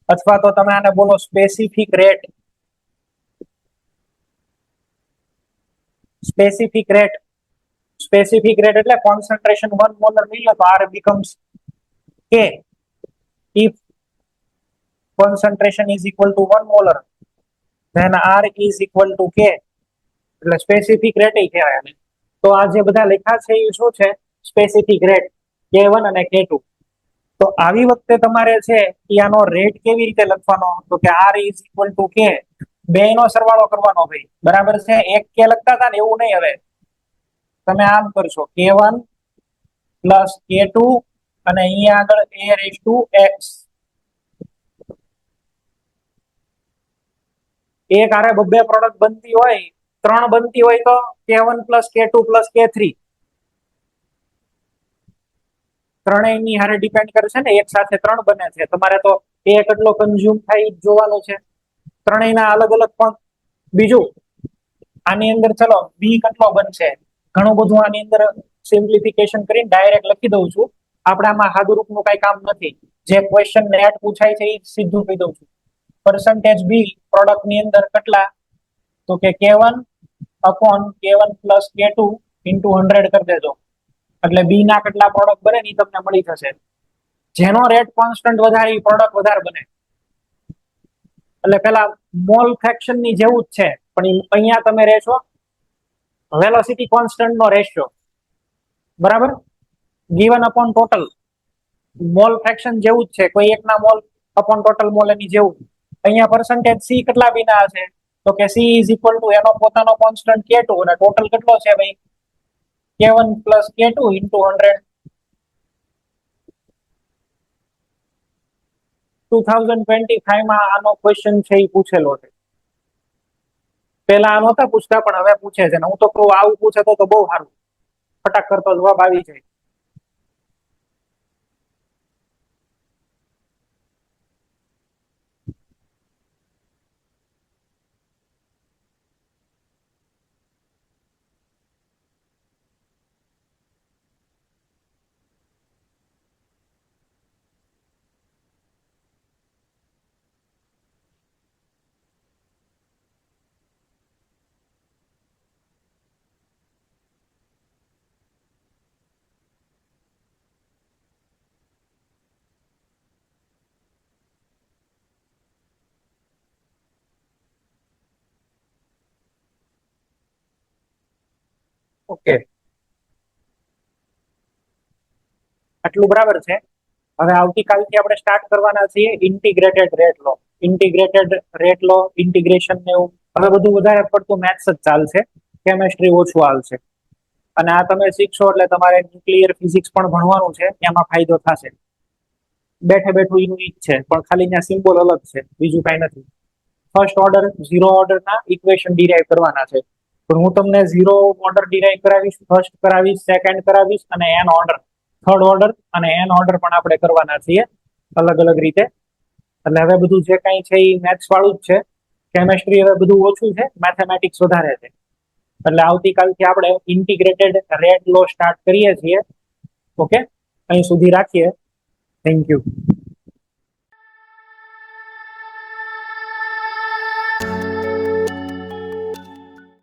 અથવા તો તમે આને બોલો સ્પેસિફિક રેટ. સ્પેસિફિક રેટ એટલે concentration 1 molar million, so R becomes K. If concentration is equal to 1 molar, then R is equal to K. એટલે સ્પેસિફિક રેટ કહેવાય આને. તો આ જે બધા લખ્યા છે એ શું છે? સ્પેસિફિક રેટ K1 અને K2. તો આવી વખતે તમારે છે એ આનો રેટ કેવી રીતે લખવાનો? તો કે R is equal to K. બેનો સરવાળો કરવાનો ભાઈ. બરાબર છે? એક K લખતા હતા ને એવું નહીં. હવે તમે આમ કરશો K1 પ્લસ K2 અને અહીંયા આગળ A raised to X. એક હારે બે પ્રોડક્ટ બનતી હોય, ત્રણ બનતી હોય તો K1 plus K2 plus K3. ત્રણેયની હારે ડિપેન્ડ કરે છે ને, એક સાથે ત્રણ બને છે. તમારે તો A કેટલો કન્ઝ્યુમ થાય એ જોવાનું છે. ત્રણેયના અલગ અલગ પણ. બીજું આની અંદર ચલો B કેટલો બનશે? ઘણું બધું આની અંદર સિમ્પ્લિફિકેશન કરીને ડાયરેક્ટ લખી દઉં છું. આપણે આમાં હાદુરૂપનું કઈ કામ નથી. જે ક્વેશ્ચન નેટ પૂછાય છે એ સીધું કહી દઉં છું. પરસેન્ટેજ B પ્રોડક્ટ ની અંદર કેટલા? તો કે K1 upon K1 plus K2 into 100 કરી દેજો. એટલે B ના કેટલા પ્રોડક્ટ બને એ તમને મળી જશે. જેનો રેટ કોન્સ્ટન્ટ વધારે એ પ્રોડક્ટ વધારે બને. એટલે પેલા મોલ ફ્રેક્શન ની જેવું જ છે, પણ અહીંયા તમે રહેશો વેલોસિટી કોન્સ્ટન્ટ નો રેશિયો. બરાબર? Given upon total mall fraction જેવું જ છે. કોઈ એકના મોલ અપોન ટોટલ મોલ એની જેવું. અહીંયા પરસેન્ટેજ C કેટલા બીના હશે? તો કે C is equal to એનો પોતાનો કોન્સ્ટન્ટ K2 અને ટોટલ કેટલો છે ભાઈ? K1 plus K2 into 100. 2025 માં આનો ક્વેશ્ચન છે એ પૂછેલો છે. પેલા આ નહોતા પૂછતા પણ હવે પૂછે છે. હું તો કહું આવું પૂછે તો બહુ સારું, ફટાક કરતો જવાબ આવી જાય. ઓકે, આટલું બરાબર છે. હવે આવતીકાલથી આપણે સ્ટાર્ટ કરવાના છીએ ઇન્ટિગ્રેટેડ રેટ લો. ઇન્ટિગ્રેટેડ રેટ લો, ઇન્ટિગ્રેશન ને એવું હવે બધું વધારે પડતું મેથ્સ જ ચાલશે, કેમેસ્ટ્રી ઓછું હાલશે. અને આ તમે શીખશો એટલે તમારે ન્યુક્લિયર ફિઝિક્સ પણ ભણવાનું છે, એમાં ફાયદો થશે. બેઠે બેઠું એનું ઈ જ છે, પણ ખાલી ત્યાં સિમ્બોલ અલગ છે, બીજું કાંઈ નથી. ફર્સ્ટ ઓર્ડર ઝીરો ઓર્ડરના ઇક્વેશન ડિરાઈવ કરવાના છે, પણ હું તમને ઝીરો ઓર્ડર ડિરાઈવ કરાવીશ, ફર્સ્ટ કરાવીશ, સેકન્ડ કરાવીશ અને એન ઓર્ડર, થર્ડ ઓર્ડર અને એન ઓર્ડર પણ આપણે કરવાના છીએ અલગ અલગ રીતે. એટલે હવે બધું જે કાંઈ છે એ મેથ્સ વાળું જ છે. કેમેસ્ટ્રી હવે બધું ઓછું છે, મેથેમેટિક્સ વધારે છે. એટલે આવતીકાલથી આપણે ઇન્ટિગ્રેટેડ રેટ લો સ્ટાર્ટ કરીએ છીએ. ઓકે, અહીં સુધી રાખીએ. Thank you.